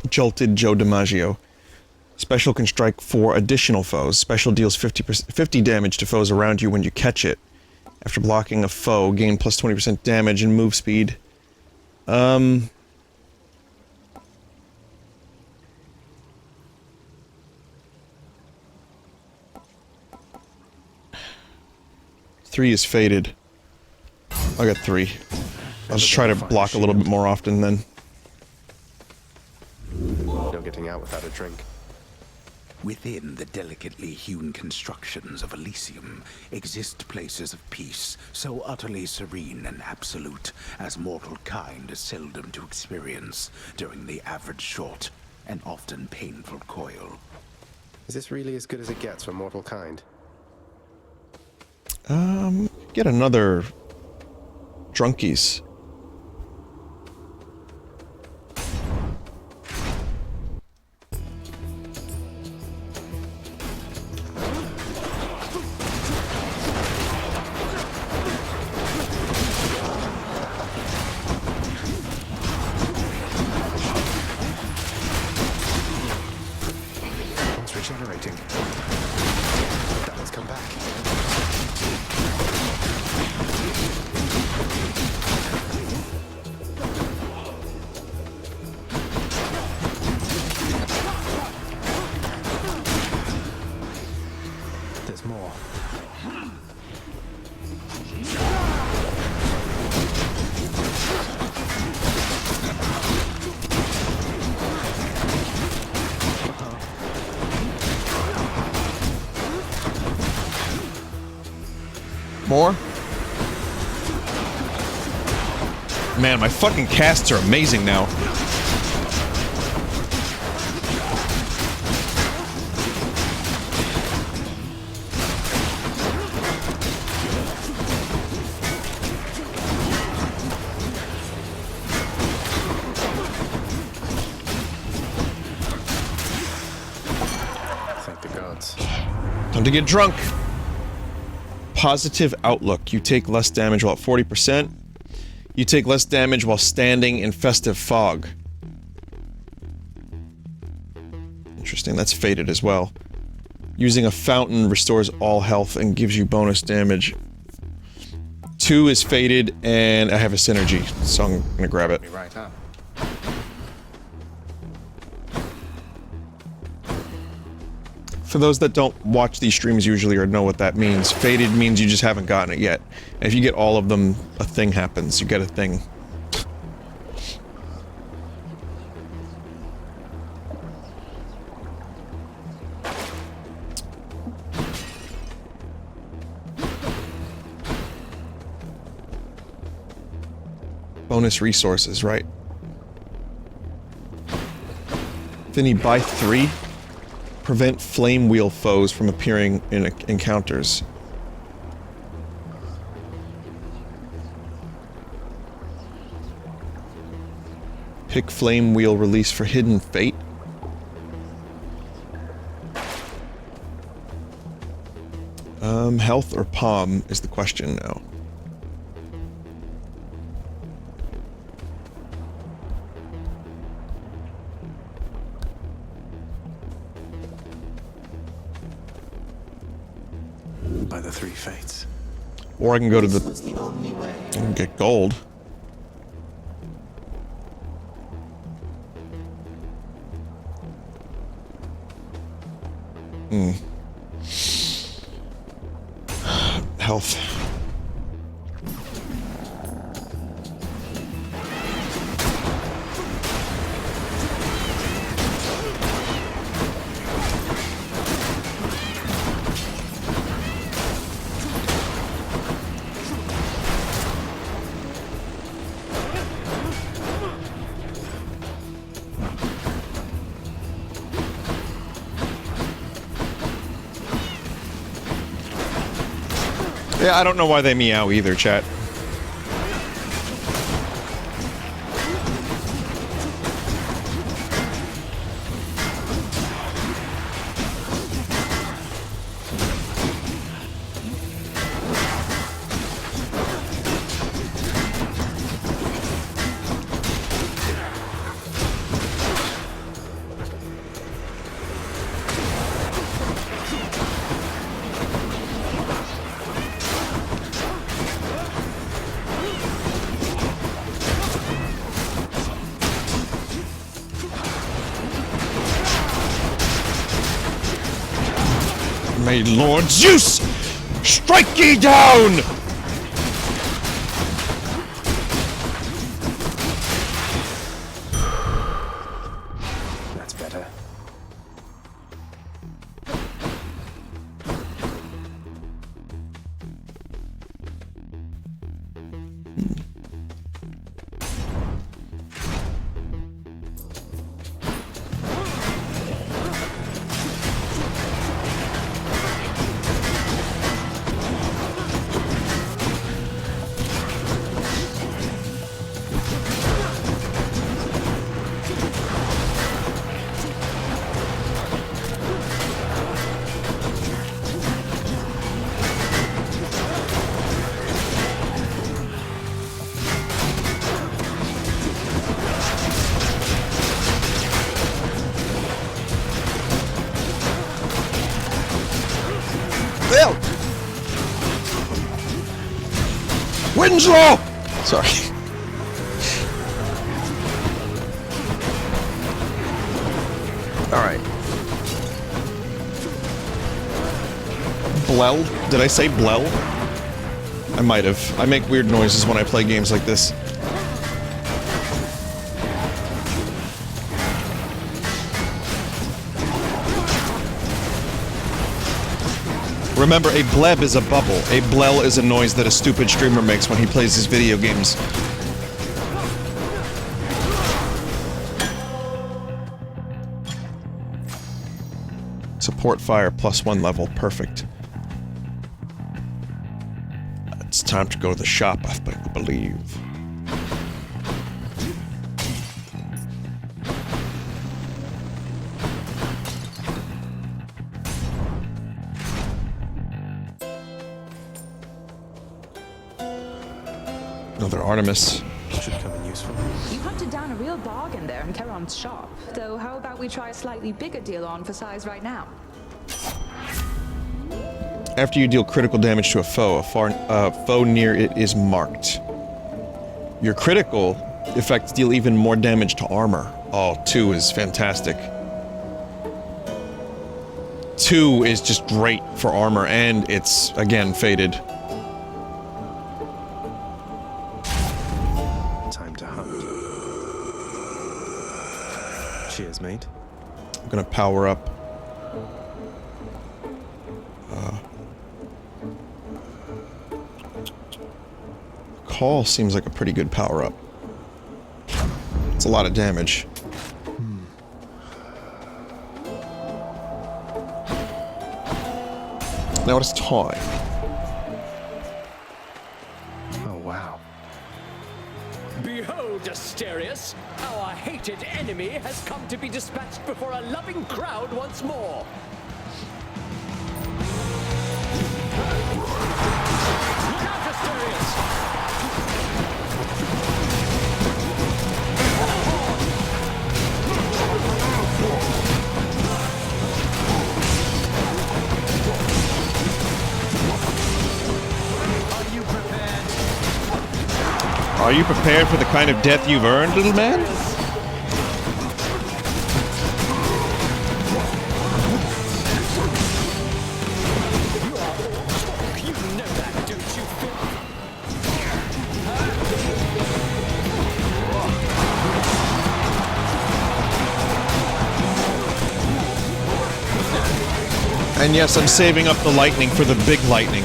Jolted Joe DiMaggio. Special can strike 4 additional foes. Special deals 50 damage to foes around you when you catch it. After blocking a foe, gain plus 20% damage and move speed. 3 is faded. I got 3. I'll just try to block a little bit more often then. No getting out without a drink. Within the delicately hewn constructions of Elysium exist places of peace so utterly serene and absolute as mortal kind is seldom to experience during the average short and often painful coil. Is this really as good as it gets for mortal kind? Get another drunkies. Regenerating. That one's come back. There's more. More? Man, my fucking casts are amazing now. Thank the gods. Time to get drunk. Positive outlook. You take less damage while at 40%. You take less damage while standing in festive fog. Interesting, that's faded as well. Using a fountain restores all health and gives you bonus damage. 2 is faded, and I have a synergy, so I'm gonna grab it. Right up. For those that don't watch these streams usually or know what that means, faded means you just haven't gotten it yet. And if you get all of them, a thing happens. You get a thing. Bonus resources, right? Vinny, buy 3. Prevent flame wheel foes from appearing in encounters. Pick flame wheel release for hidden fate. Health or palm is the question now. by the three fates. Or I can go to the... I can get gold. Health. Yeah, I don't know why they meow either, chat. May Lord Zeus strike ye down! That's better. Winslow! Sorry. Alright. Blell? Did I say blell? I might have. I make weird noises when I play games like this. Remember, a bleb is a bubble. A blell is a noise that a stupid streamer makes when he plays his video games. Support fire +1 level. Perfect. It's time to go to the shop, I believe. Another Artemis. Should come in useful. You hunted down a real bargain there in Charon's shop. Though how about we try a slightly bigger deal on for size right now? After you deal critical damage to a foe near it is marked. Your critical effects deal even more damage to armor. Oh, 2 is fantastic. 2 is just great for armor, and it's, again, faded. Time to hunt. Cheers, mate. I'm gonna power up. Call seems like a pretty good power up. It's a lot of damage. Now it's time. Oh, wow. Behold, Asterius! Our hated enemy has come to be dispatched before a loving crowd once more! Look out, Asterius! Are you prepared for the kind of death you've earned, little man? And yes, I'm saving up the lightning for the big lightning.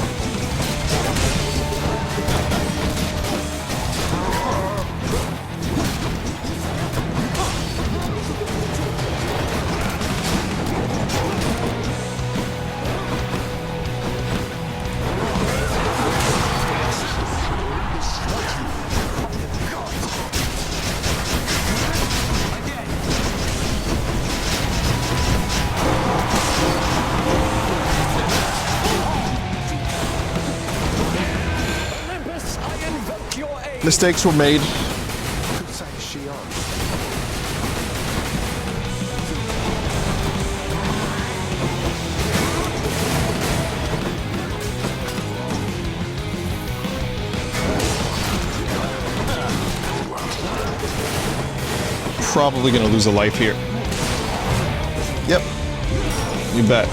Mistakes were made. Whose side is she on? Probably gonna lose a life here. Yep. You bet.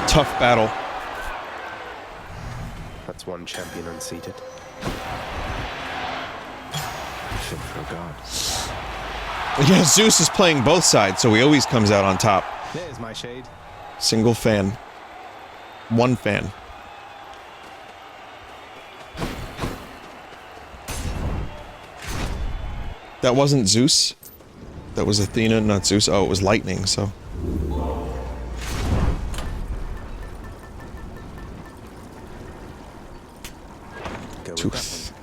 Tough battle. That's one champion unseated. Fit for a god. Yeah, Zeus is playing both sides, so he always comes out on top. There's my shade. Single fan. One fan. That wasn't Zeus. That was Athena, not Zeus. Oh, it was lightning, so. Tooth.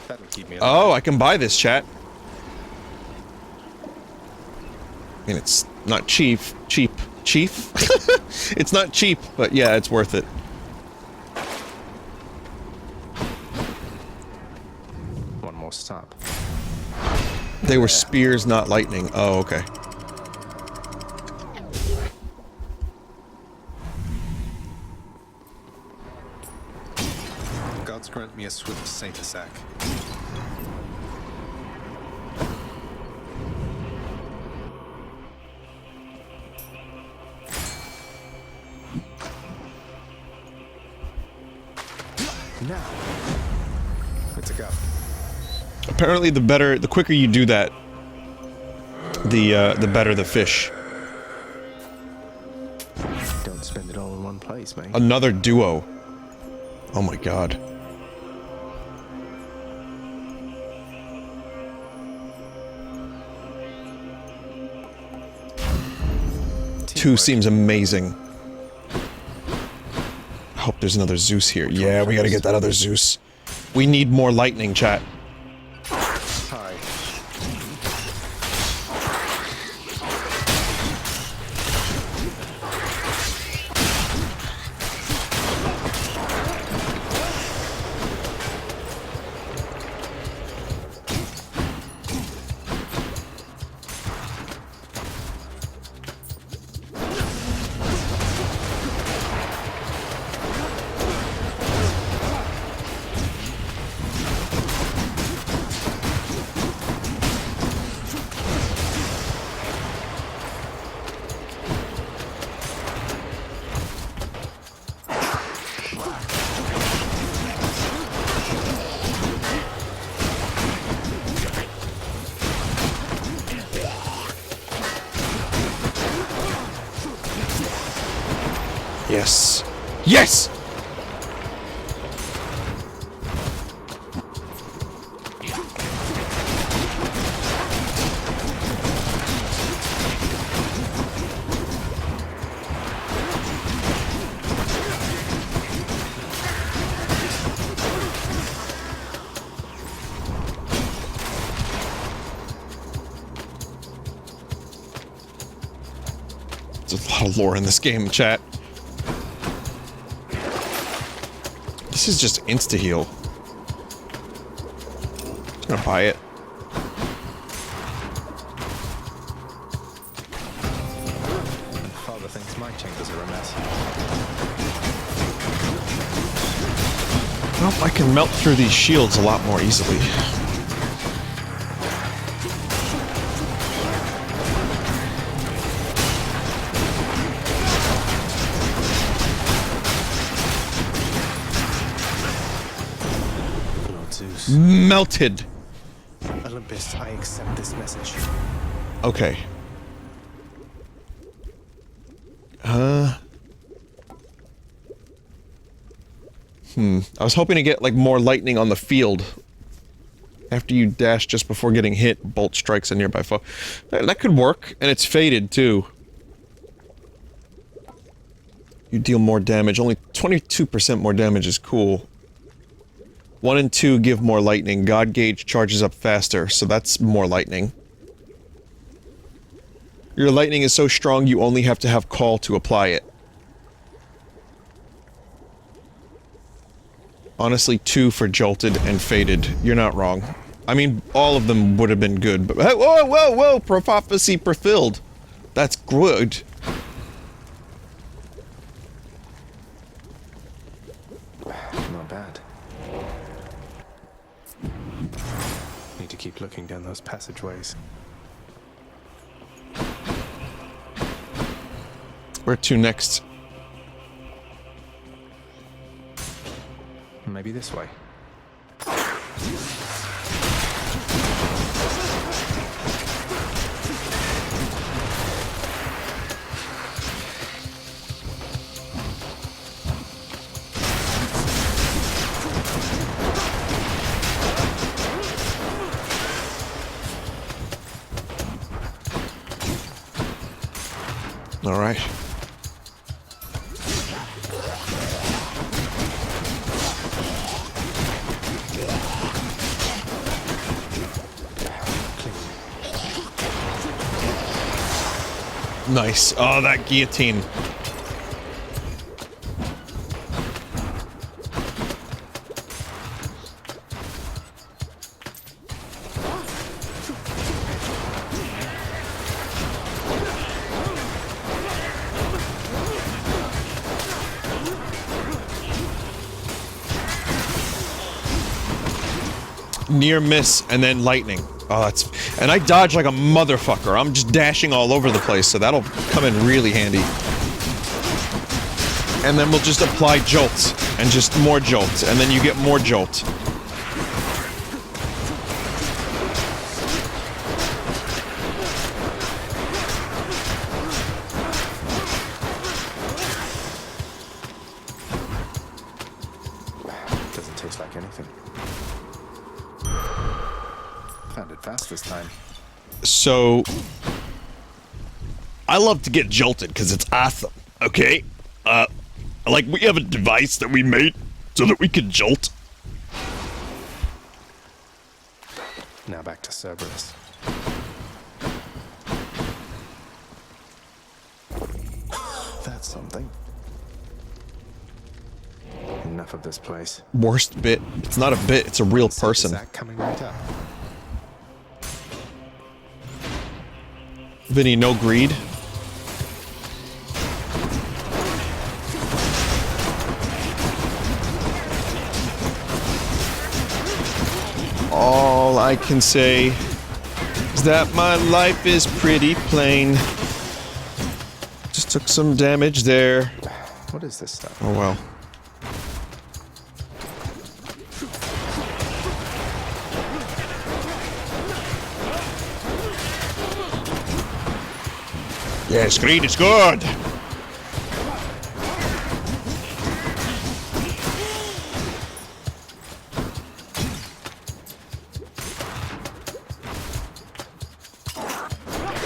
That'll keep me alive. Oh, I can buy this, chat. I mean, it's not cheap. It's not cheap, but yeah, it's worth it. One more stop. They were spears, not lightning. Oh, okay. Gods grant me a swift saber sack. Now, it's a go. Apparently, the quicker you do that, the better the fish. Don't spend it all in one place, mate. Another duo. Oh my god. Two seems amazing. I hope there's another Zeus here. Yeah, we gotta get that other Zeus. We need more lightning, chat. Hi. Yes. Yes! There's a lot of lore in this game, chat. This is just insta-heal. I'm gonna buy it. Father thinks my chambers are a mess. Well, I can melt through these shields a lot more easily. Melted. Olympus, I accept this message. Okay. I was hoping to get, like, more lightning on the field. After you dash just before getting hit, bolt strikes a nearby foe. That could work, and it's faded, too. You deal more damage. Only 22% more damage is cool. 1 and 2 give more lightning. God Gauge charges up faster, so that's more lightning. Your lightning is so strong you only have to have Call to apply it. Honestly, 2 for Jolted and Faded. You're not wrong. I mean, all of them would have been good, but whoa, whoa, whoa! Prophecy fulfilled. That's good. Not bad. Need to keep looking down those passageways. Where to next? Maybe this way. All right. Nice. Oh, that guillotine. Near miss and then lightning. Oh, that's... And I dodge like a motherfucker. I'm just dashing all over the place, so that'll come in really handy. And then we'll just apply jolts, and just more jolts, and then you get more jolt. Doesn't taste like anything. Found it fast this time. So... I love to get jolted, because it's awesome, okay? Like, we have a device that we made so that we can jolt. Now back to Cerberus. That's something. Enough of this place. Worst bit. It's not a bit, it's a real person. Zach coming right up. Vinny, no greed. All I can say is that my life is pretty plain. Just took some damage there. What is this stuff? Oh well. Yes, greed is good.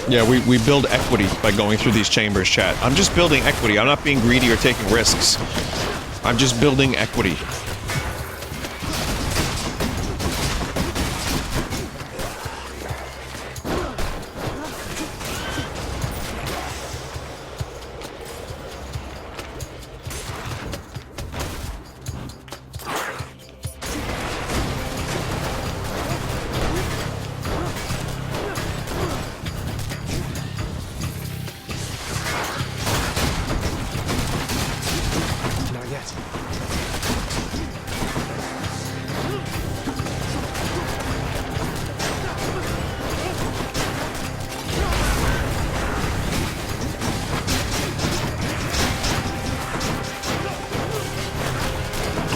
Yeah, we build equity by going through these chambers, chat. I'm just building equity. I'm not being greedy or taking risks. I'm just building equity.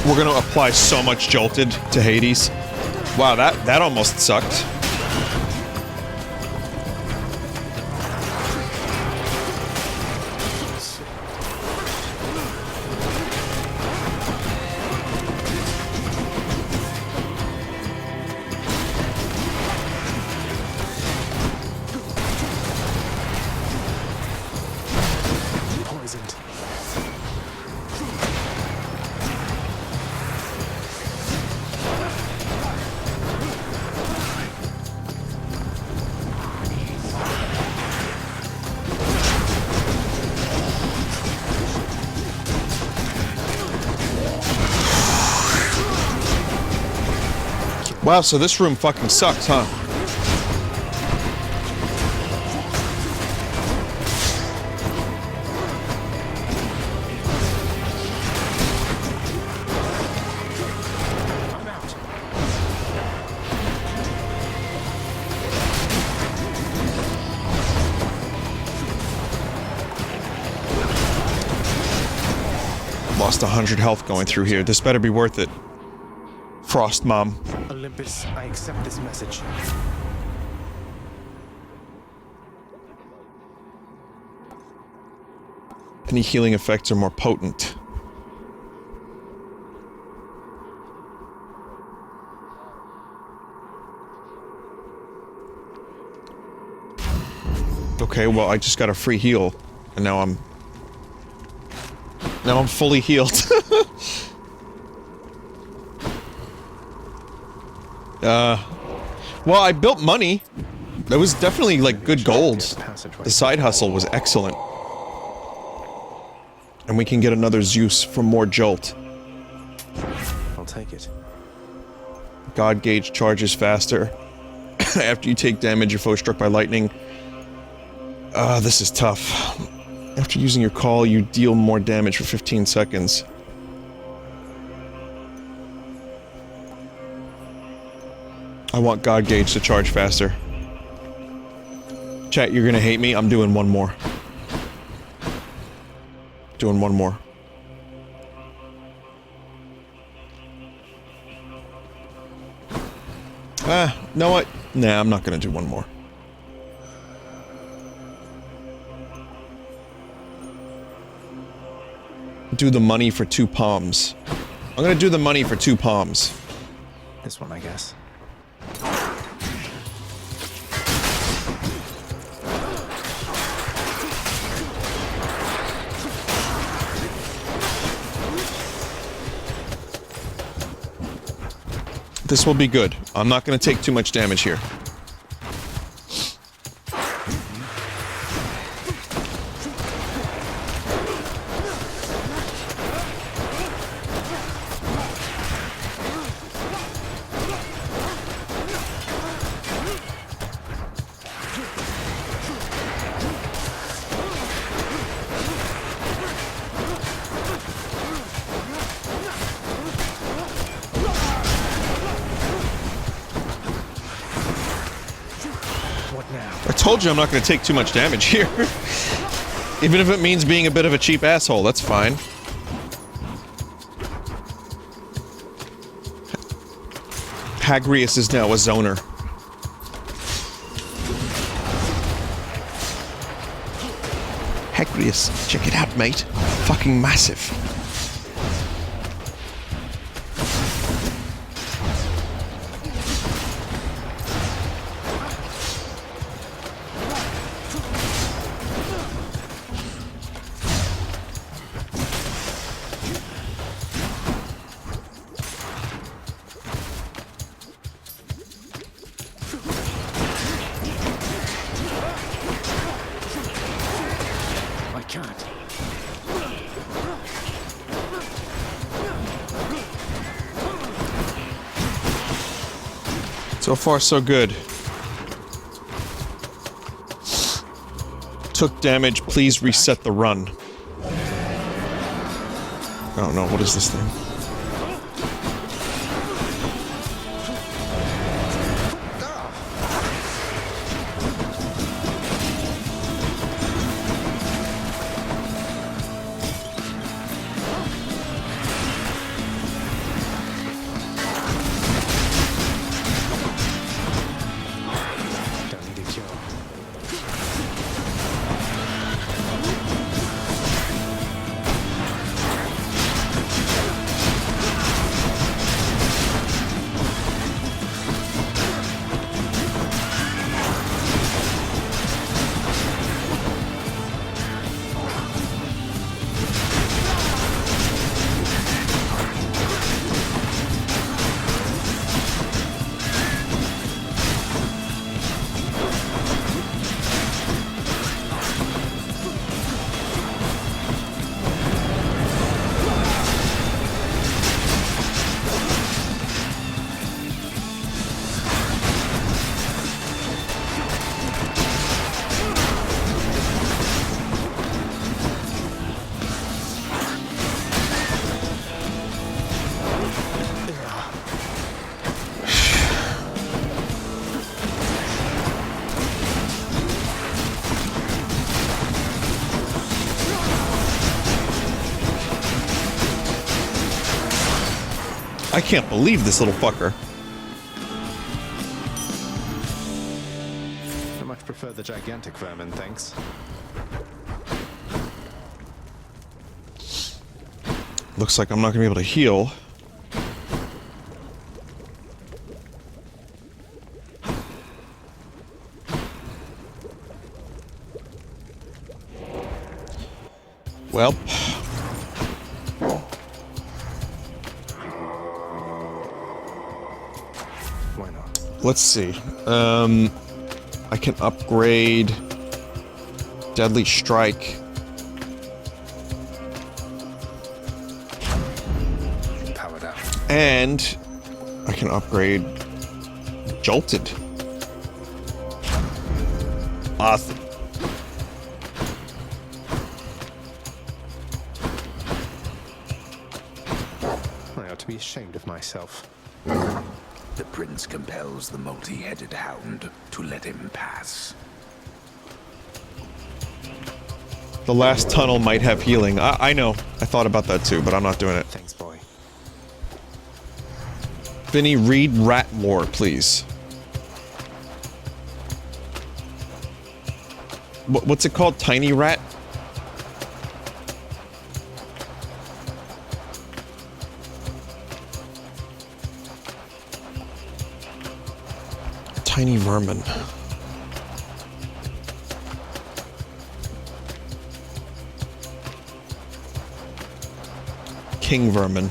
We're gonna apply so much jolted to Hades. Wow, that almost sucked. Poisoned. Wow, so this room fucking sucks, huh? Lost 100 health going through here. This better be worth it. Frost Mom. Olympus, I accept this message. Any healing effects are more potent. Okay, well, I just got a free heal, and now I'm fully healed. Well, I built money. That was definitely, like, good gold. The side hustle was excellent. And we can get another Zeus for more jolt. I'll take it. God gauge charges faster. After you take damage, your foe struck by lightning. This is tough. After using your call, you deal more damage for 15 seconds. I want God gauge to charge faster. Chat, you're gonna hate me. I'm doing one more. Doing one more. Know what? Nah, I'm not gonna do one more. Do the money for 2 palms. I'm gonna do the money for 2 palms. This one, I guess. This will be good. I'm not gonna take too much damage here. I told you I'm not going to take too much damage here. Even if it means being a bit of a cheap asshole, that's fine. Hagrius is now a zoner. Hagrius, check it out, mate. Fucking massive. So far, so good. Took damage, please reset the run. Oh no, what is this thing? I can't believe this little fucker. I much prefer the gigantic vermin, thanks. Looks like I'm not gonna be able to heal. Well. Why not? Let's see. I can upgrade Deadly Strike. Powered up. And I can upgrade Jolted. Awesome. I ought to be ashamed of myself. The prince compels the multi-headed hound to let him pass. The last tunnel might have healing. I know. I thought about that too, but I'm not doing it. Thanks, boy. Vinny, read rat lore, please. What's it called? Tiny rat? Tiny vermin. King vermin.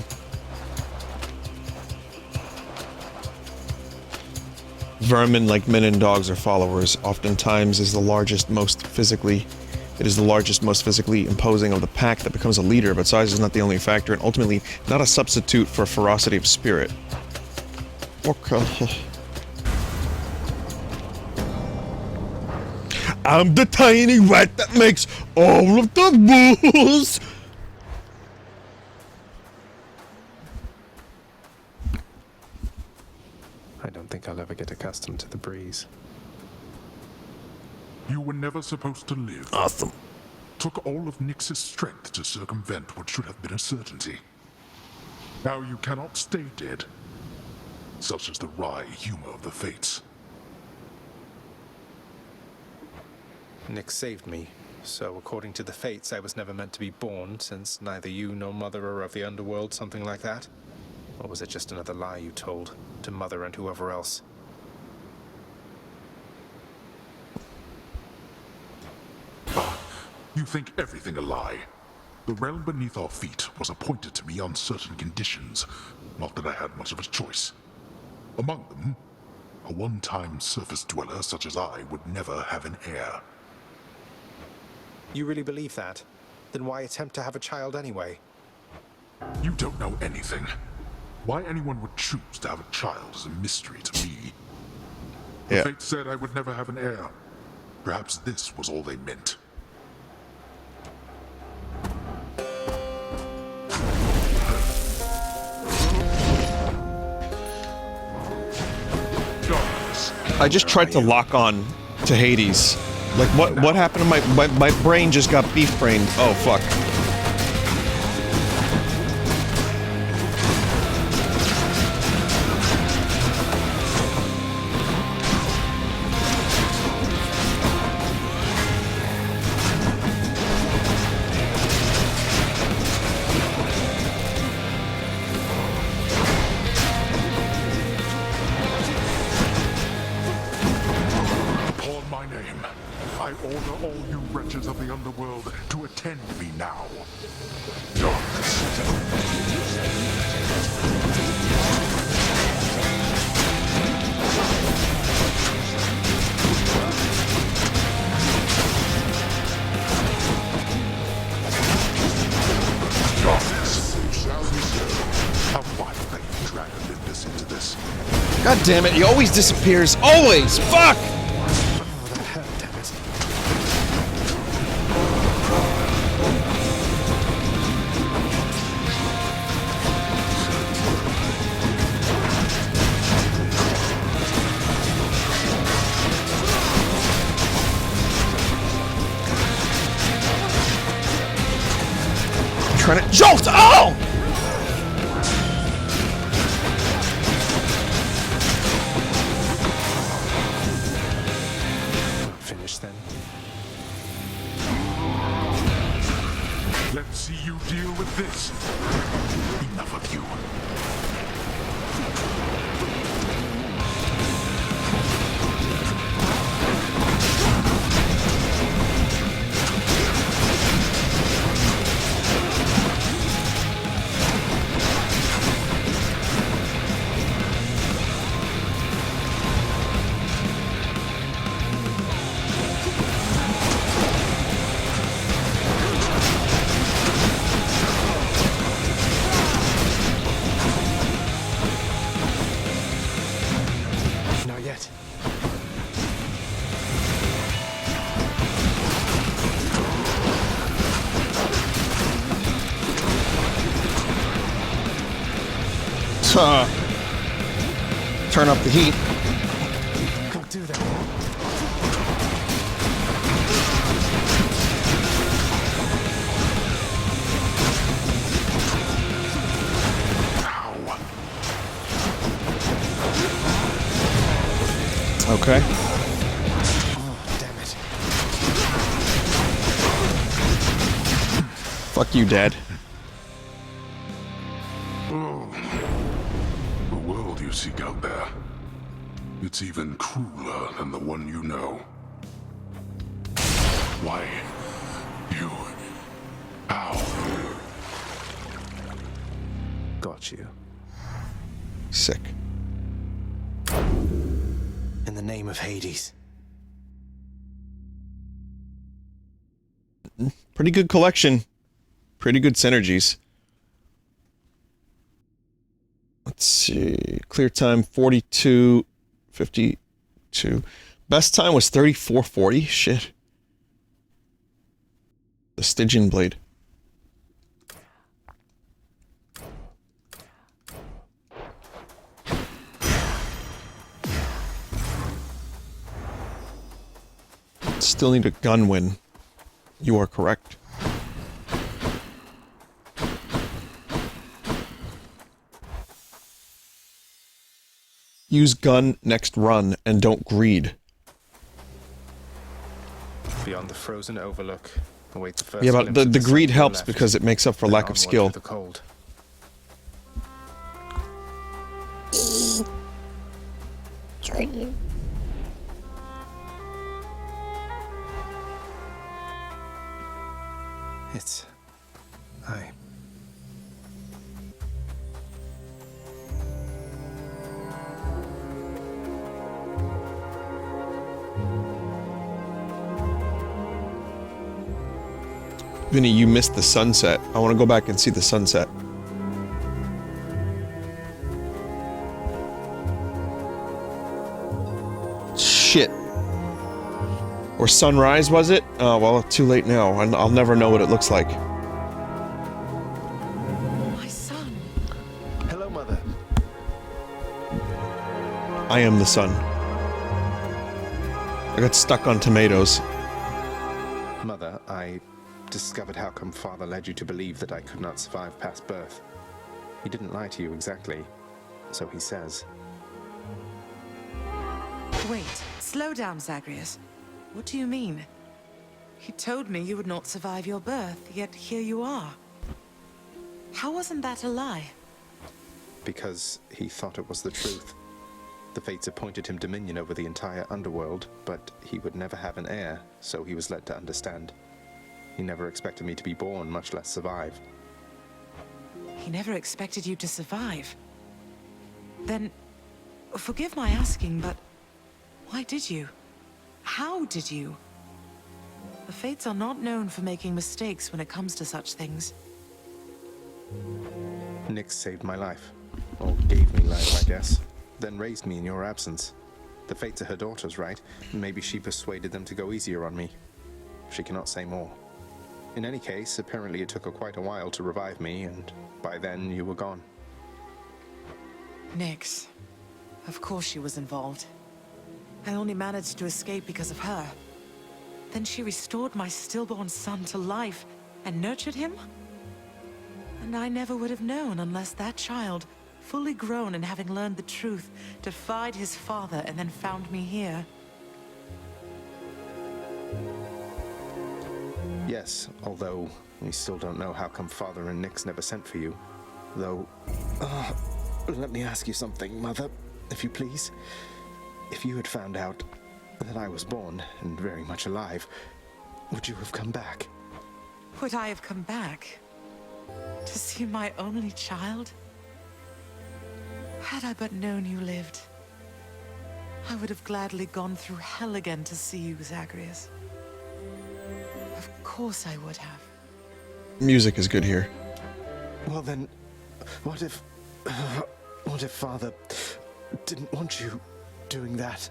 Vermin, like men and dogs, are followers. Oftentimes is the largest, most physically imposing of the pack that becomes a leader, but size is not the only factor, and ultimately not a substitute for ferocity of spirit. Okay. I'm the tiny rat that makes all of the rules. I don't think I'll ever get accustomed to the breeze. You were never supposed to live. Awesome. Took all of Nyx's strength to circumvent what should have been a certainty. Now you cannot stay dead. Such is the wry humor of the fates. Nyx saved me, so according to the fates, I was never meant to be born, since neither you nor Mother are of the underworld, something like that? Or was it just another lie you told to Mother and whoever else? You think everything a lie. The realm beneath our feet was appointed to me on certain conditions, not that I had much of a choice. Among them, a one-time surface dweller such as I would never have an heir. You really believe that? Then why attempt to have a child anyway? You don't know anything. Why anyone would choose to have a child is a mystery to me. The Yeah. fate said I would never have an heir. Perhaps this was all they meant. I just tried to lock on to Hades. Like, what happened to my brain just got beef brained. Oh, fuck. Upon my name, I order all you wretches of the underworld to attend me now. Darkness, shall we go? How violently you drag Olympus into this? God damn it, he always disappears. Always! Fuck! Trying to jolt! Oh! Finish then. Let's see you deal with this. Enough of you. Not yet. Turn up the heat. Don't do that. Okay. Damn it. Fuck you, Dad. Oh, the world you seek out there. It's even crueler than the one you know. Why? You? How? Got you. Sick. In the name of Hades. Pretty good collection. Pretty good synergies. Let's see. Clear time 42:52. Best time was 34:40. Shit. The Stygian blade. Still need a gun win. You are correct. Use gun next run and don't greed. Beyond the frozen overlook, await the first. Yeah, but the glimpse of greed sun to helps left, because it makes up for then lack of onward skill. through the cold. It's... I... Vinny, you missed the sunset. I want to go back and see the sunset. Or sunrise, was it? Oh, well, too late now, and I'll never know what it looks like. My son. Hello, Mother. I am the sun. I got stuck on tomatoes. Mother, I discovered how come Father led you to believe that I could not survive past birth. He didn't lie to you exactly, so he says. Wait, slow down, Zagreus. What do you mean? He told me you would not survive your birth, yet here you are. How wasn't that a lie? Because he thought it was the truth. The Fates appointed him dominion over the entire underworld, but he would never have an heir, so he was led to understand. He never expected me to be born, much less survive. He never expected you to survive. Then, forgive my asking, but why did you? How did you? The Fates are not known for making mistakes when it comes to such things. Nyx saved my life. Or gave me life, I guess. Then raised me in your absence. The Fates are her daughters, right? Maybe she persuaded them to go easier on me. She cannot say more. In any case, apparently it took her quite a while to revive me, and by then you were gone. Nyx. Of course she was involved. I only managed to escape because of her. Then she restored my stillborn son to life and nurtured him? And I never would have known unless that child, fully grown and having learned the truth, defied his father and then found me here. Yes, although we still don't know how come Father and Nyx never sent for you. Though, let me ask you something, Mother, if you please. If you had found out that I was born and very much alive, would you have come back? Would I have come back? To see my only child? Had I but known you lived, I would have gladly gone through hell again to see you, Zagreus. Of course I would have. Music is good here. Well then, what if Father didn't want you doing that?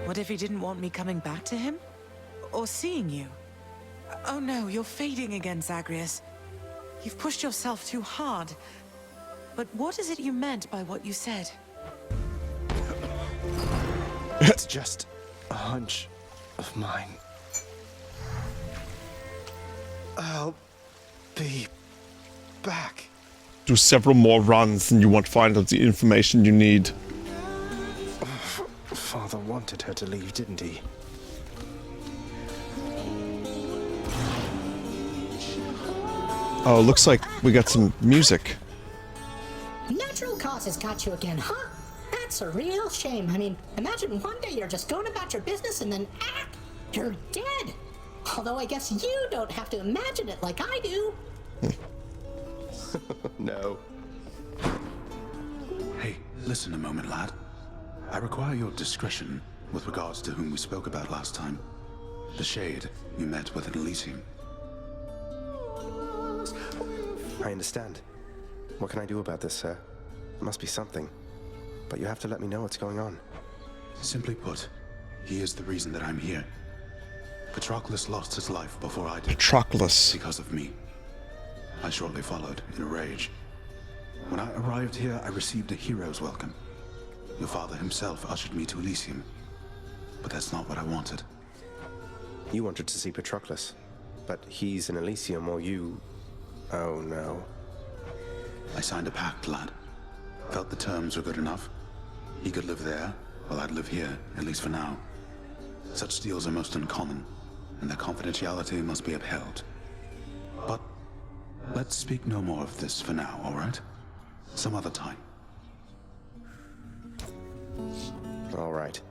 What if he didn't want me coming back to him? Or seeing you? Oh no, you're fading again, Zagreus. You've pushed yourself too hard. But what is it you meant by what you said? It's just a hunch of mine. I'll be back. Do several more runs and you won't find out the information you need. Father wanted her to leave, didn't he? Oh, looks like we got some music. Natural causes got you again, huh? That's a real shame. I mean, imagine one day you're just going about your business and then, you're dead. Although I guess you don't have to imagine it like I do. No. Hey, listen a moment, lad. I require your discretion with regards to whom we spoke about last time. The Shade you met with at Elysium. I understand. What can I do about this, sir? There must be something. But you have to let me know what's going on. Simply put, he is the reason that I'm here. Patroclus lost his life before I did. Patroclus. Because of me. I shortly followed, in a rage. When I arrived here, I received a hero's welcome. Your father himself ushered me to Elysium. But that's not what I wanted. You wanted to see Patroclus. But he's in Elysium, or you... Oh, no. I signed a pact, lad. Felt the terms were good enough. He could live there, while I'd live here, at least for now. Such deals are most uncommon, and their confidentiality must be upheld. But let's speak no more of this for now, all right? Some other time. All right.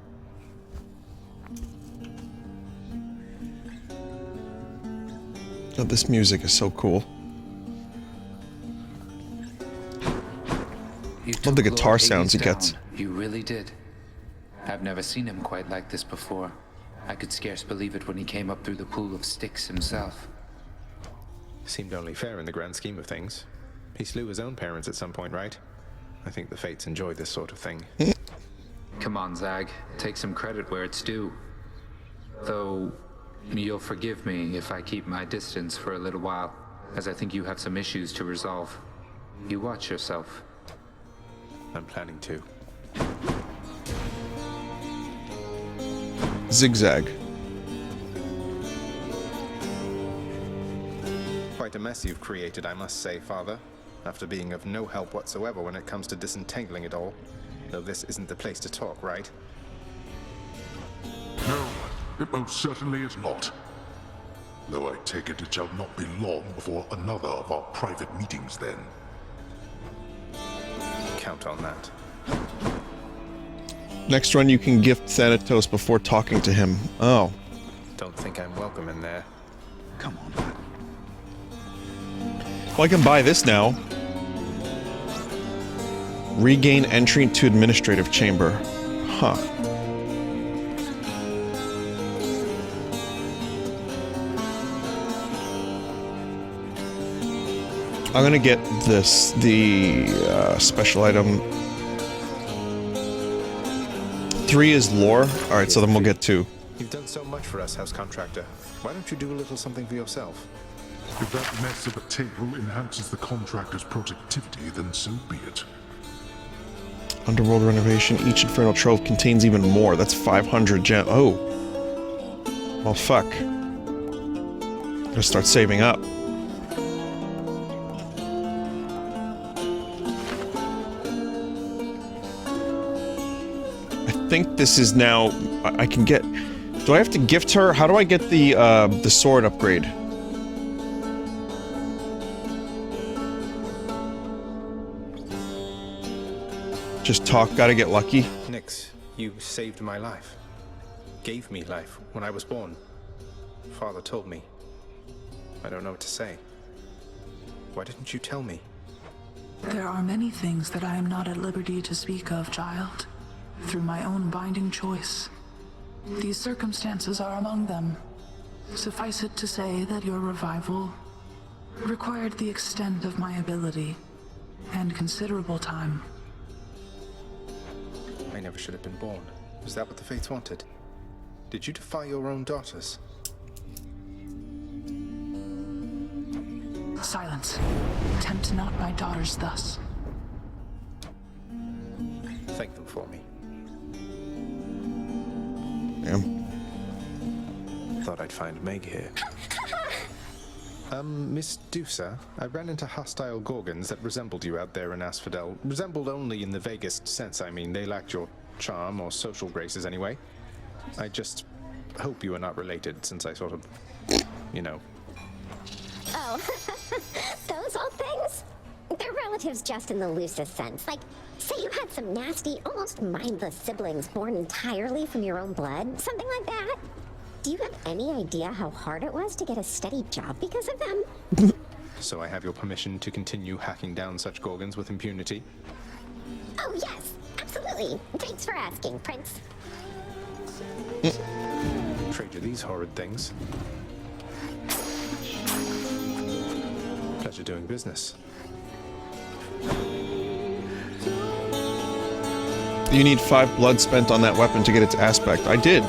Oh, this music is so cool. Love the guitar sounds he gets. You really did. I've never seen him quite like this before. I could scarce believe it when he came up through the pool of sticks himself. Seemed only fair in the grand scheme of things. He slew his own parents at some point, right? I think the Fates enjoy this sort of thing. Come on, Zag. Take some credit where it's due. Though, you'll forgive me if I keep my distance for a little while, as I think you have some issues to resolve. You watch yourself. I'm planning to. Zigzag. Quite a mess you've created, I must say, Father. After being of no help whatsoever when it comes to disentangling it all. Though this isn't the place to talk, right? No, it most certainly is not. Though I take it shall not be long before another of our private meetings then. Count on that. Next run, you can gift Thanatos before talking to him. Oh. Don't think I'm welcome in there. Come on, lad. Well, I can buy this now. Regain entry to administrative chamber. Huh. I'm gonna get this, the special item. 3 is lore. Alright, so then we'll get 2. You've done so much for us, House Contractor. Why don't you do a little something for yourself? If that mess of a table enhances the contractor's productivity, then so be it. Underworld renovation. Each infernal trove contains even more. That's 500 gem. Oh. Well, fuck. Gotta start saving up. I think this is now... I can get... Do I have to gift her? How do I get the sword upgrade? Just talk, gotta get lucky. Nyx, you saved my life. Gave me life when I was born. Father told me. I don't know what to say. Why didn't you tell me? There are many things that I am not at liberty to speak of, child. Through my own binding choice. These circumstances are among them. Suffice it to say that your revival required the extent of my ability and considerable time. I never should have been born. Was that what the Fates wanted? Did you defy your own daughters? Silence. Tempt not my daughters thus. Thank them for me. Damn. Thought I'd find Meg here. Miss Dusa, I ran into hostile Gorgons that resembled you out there in Asphodel. Resembled only in the vaguest sense, I mean. They lacked your charm or social graces anyway. I just hope you are not related, since I sort of, you know. Oh, those old things? They're relatives just in the loosest sense. Like, say you had some nasty, almost mindless siblings born entirely from your own blood, something like that. Do you have any idea how hard it was to get a steady job because of them? So I have your permission to continue hacking down such Gorgons with impunity? Oh yes, absolutely. Thanks for asking, Prince. Trade you these horrid things. Pleasure doing business. You need 5 blood spent on that weapon to get its aspect. I did.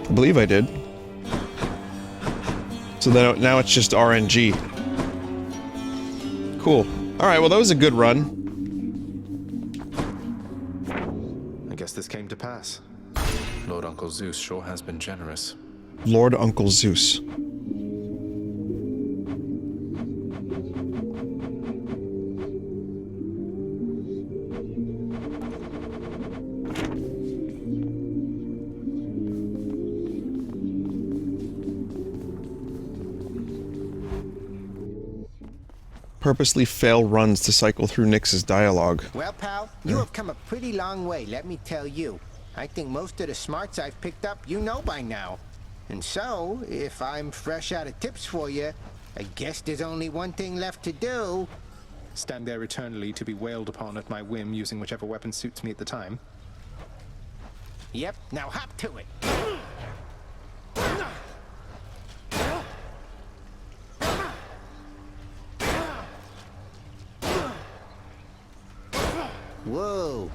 I believe I did. So then now it's just RNG. Cool. Alright, well that was a good run. I guess this came to pass. Lord Uncle Zeus sure has been generous. Lord Uncle Zeus. Purposely fail runs to cycle through Nyx's dialogue. Well, pal, you have come a pretty long way, let me tell you. I think most of the smarts I've picked up you know by now. And so, if I'm fresh out of tips for you, I guess there's only one thing left to do. Stand there eternally to be wailed upon at my whim using whichever weapon suits me at the time. Yep, now hop to it. Whoa.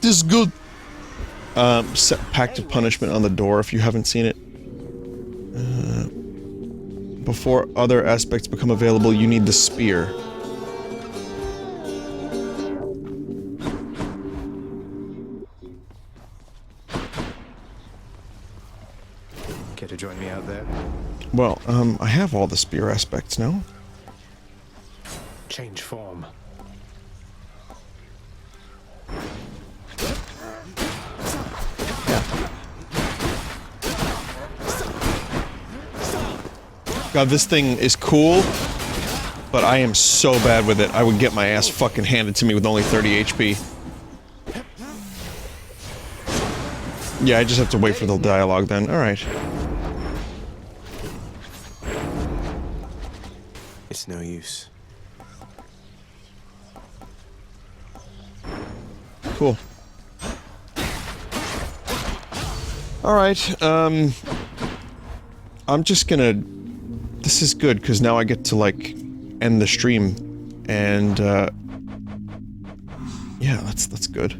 This is good. Set Pact of Punishment on the door if you haven't seen it. Before other aspects become available, you need the spear. Care to join me out there? Well, I have all the spear aspects now. Change form. God, this thing is cool, but I am so bad with it. I would get my ass fucking handed to me with only 30 HP. Yeah, I just have to wait for the dialogue then. Alright. It's no use. Cool. Alright, I'm just gonna... This is good, because now I get to, like, end the stream, and, yeah, that's good.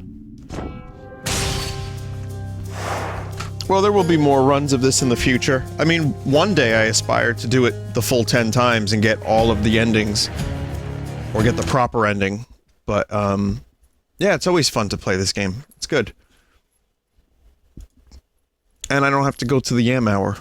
Well, there will be more runs of this in the future. I mean, one day I aspire to do it the full 10 times and get all of the endings, or get the proper ending, but, yeah, it's always fun to play this game. It's good. And I don't have to go to the Yam Hour.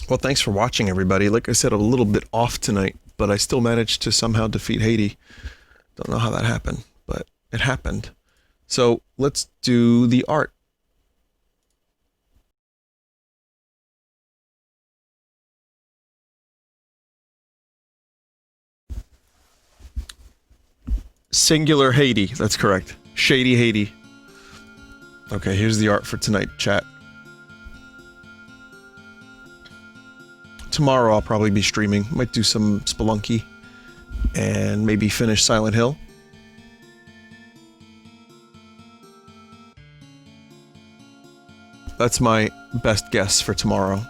Well, thanks for watching, everybody. Like I said, a little bit off tonight, but I still managed to somehow defeat Hades. Don't know how that happened, but it happened. So, let's do the art. Singular Hades, that's correct. Shady Hades. Okay, here's the art for tonight, chat. Tomorrow I'll probably be streaming. Might do some Spelunky. And maybe finish Silent Hill. That's my best guess for tomorrow.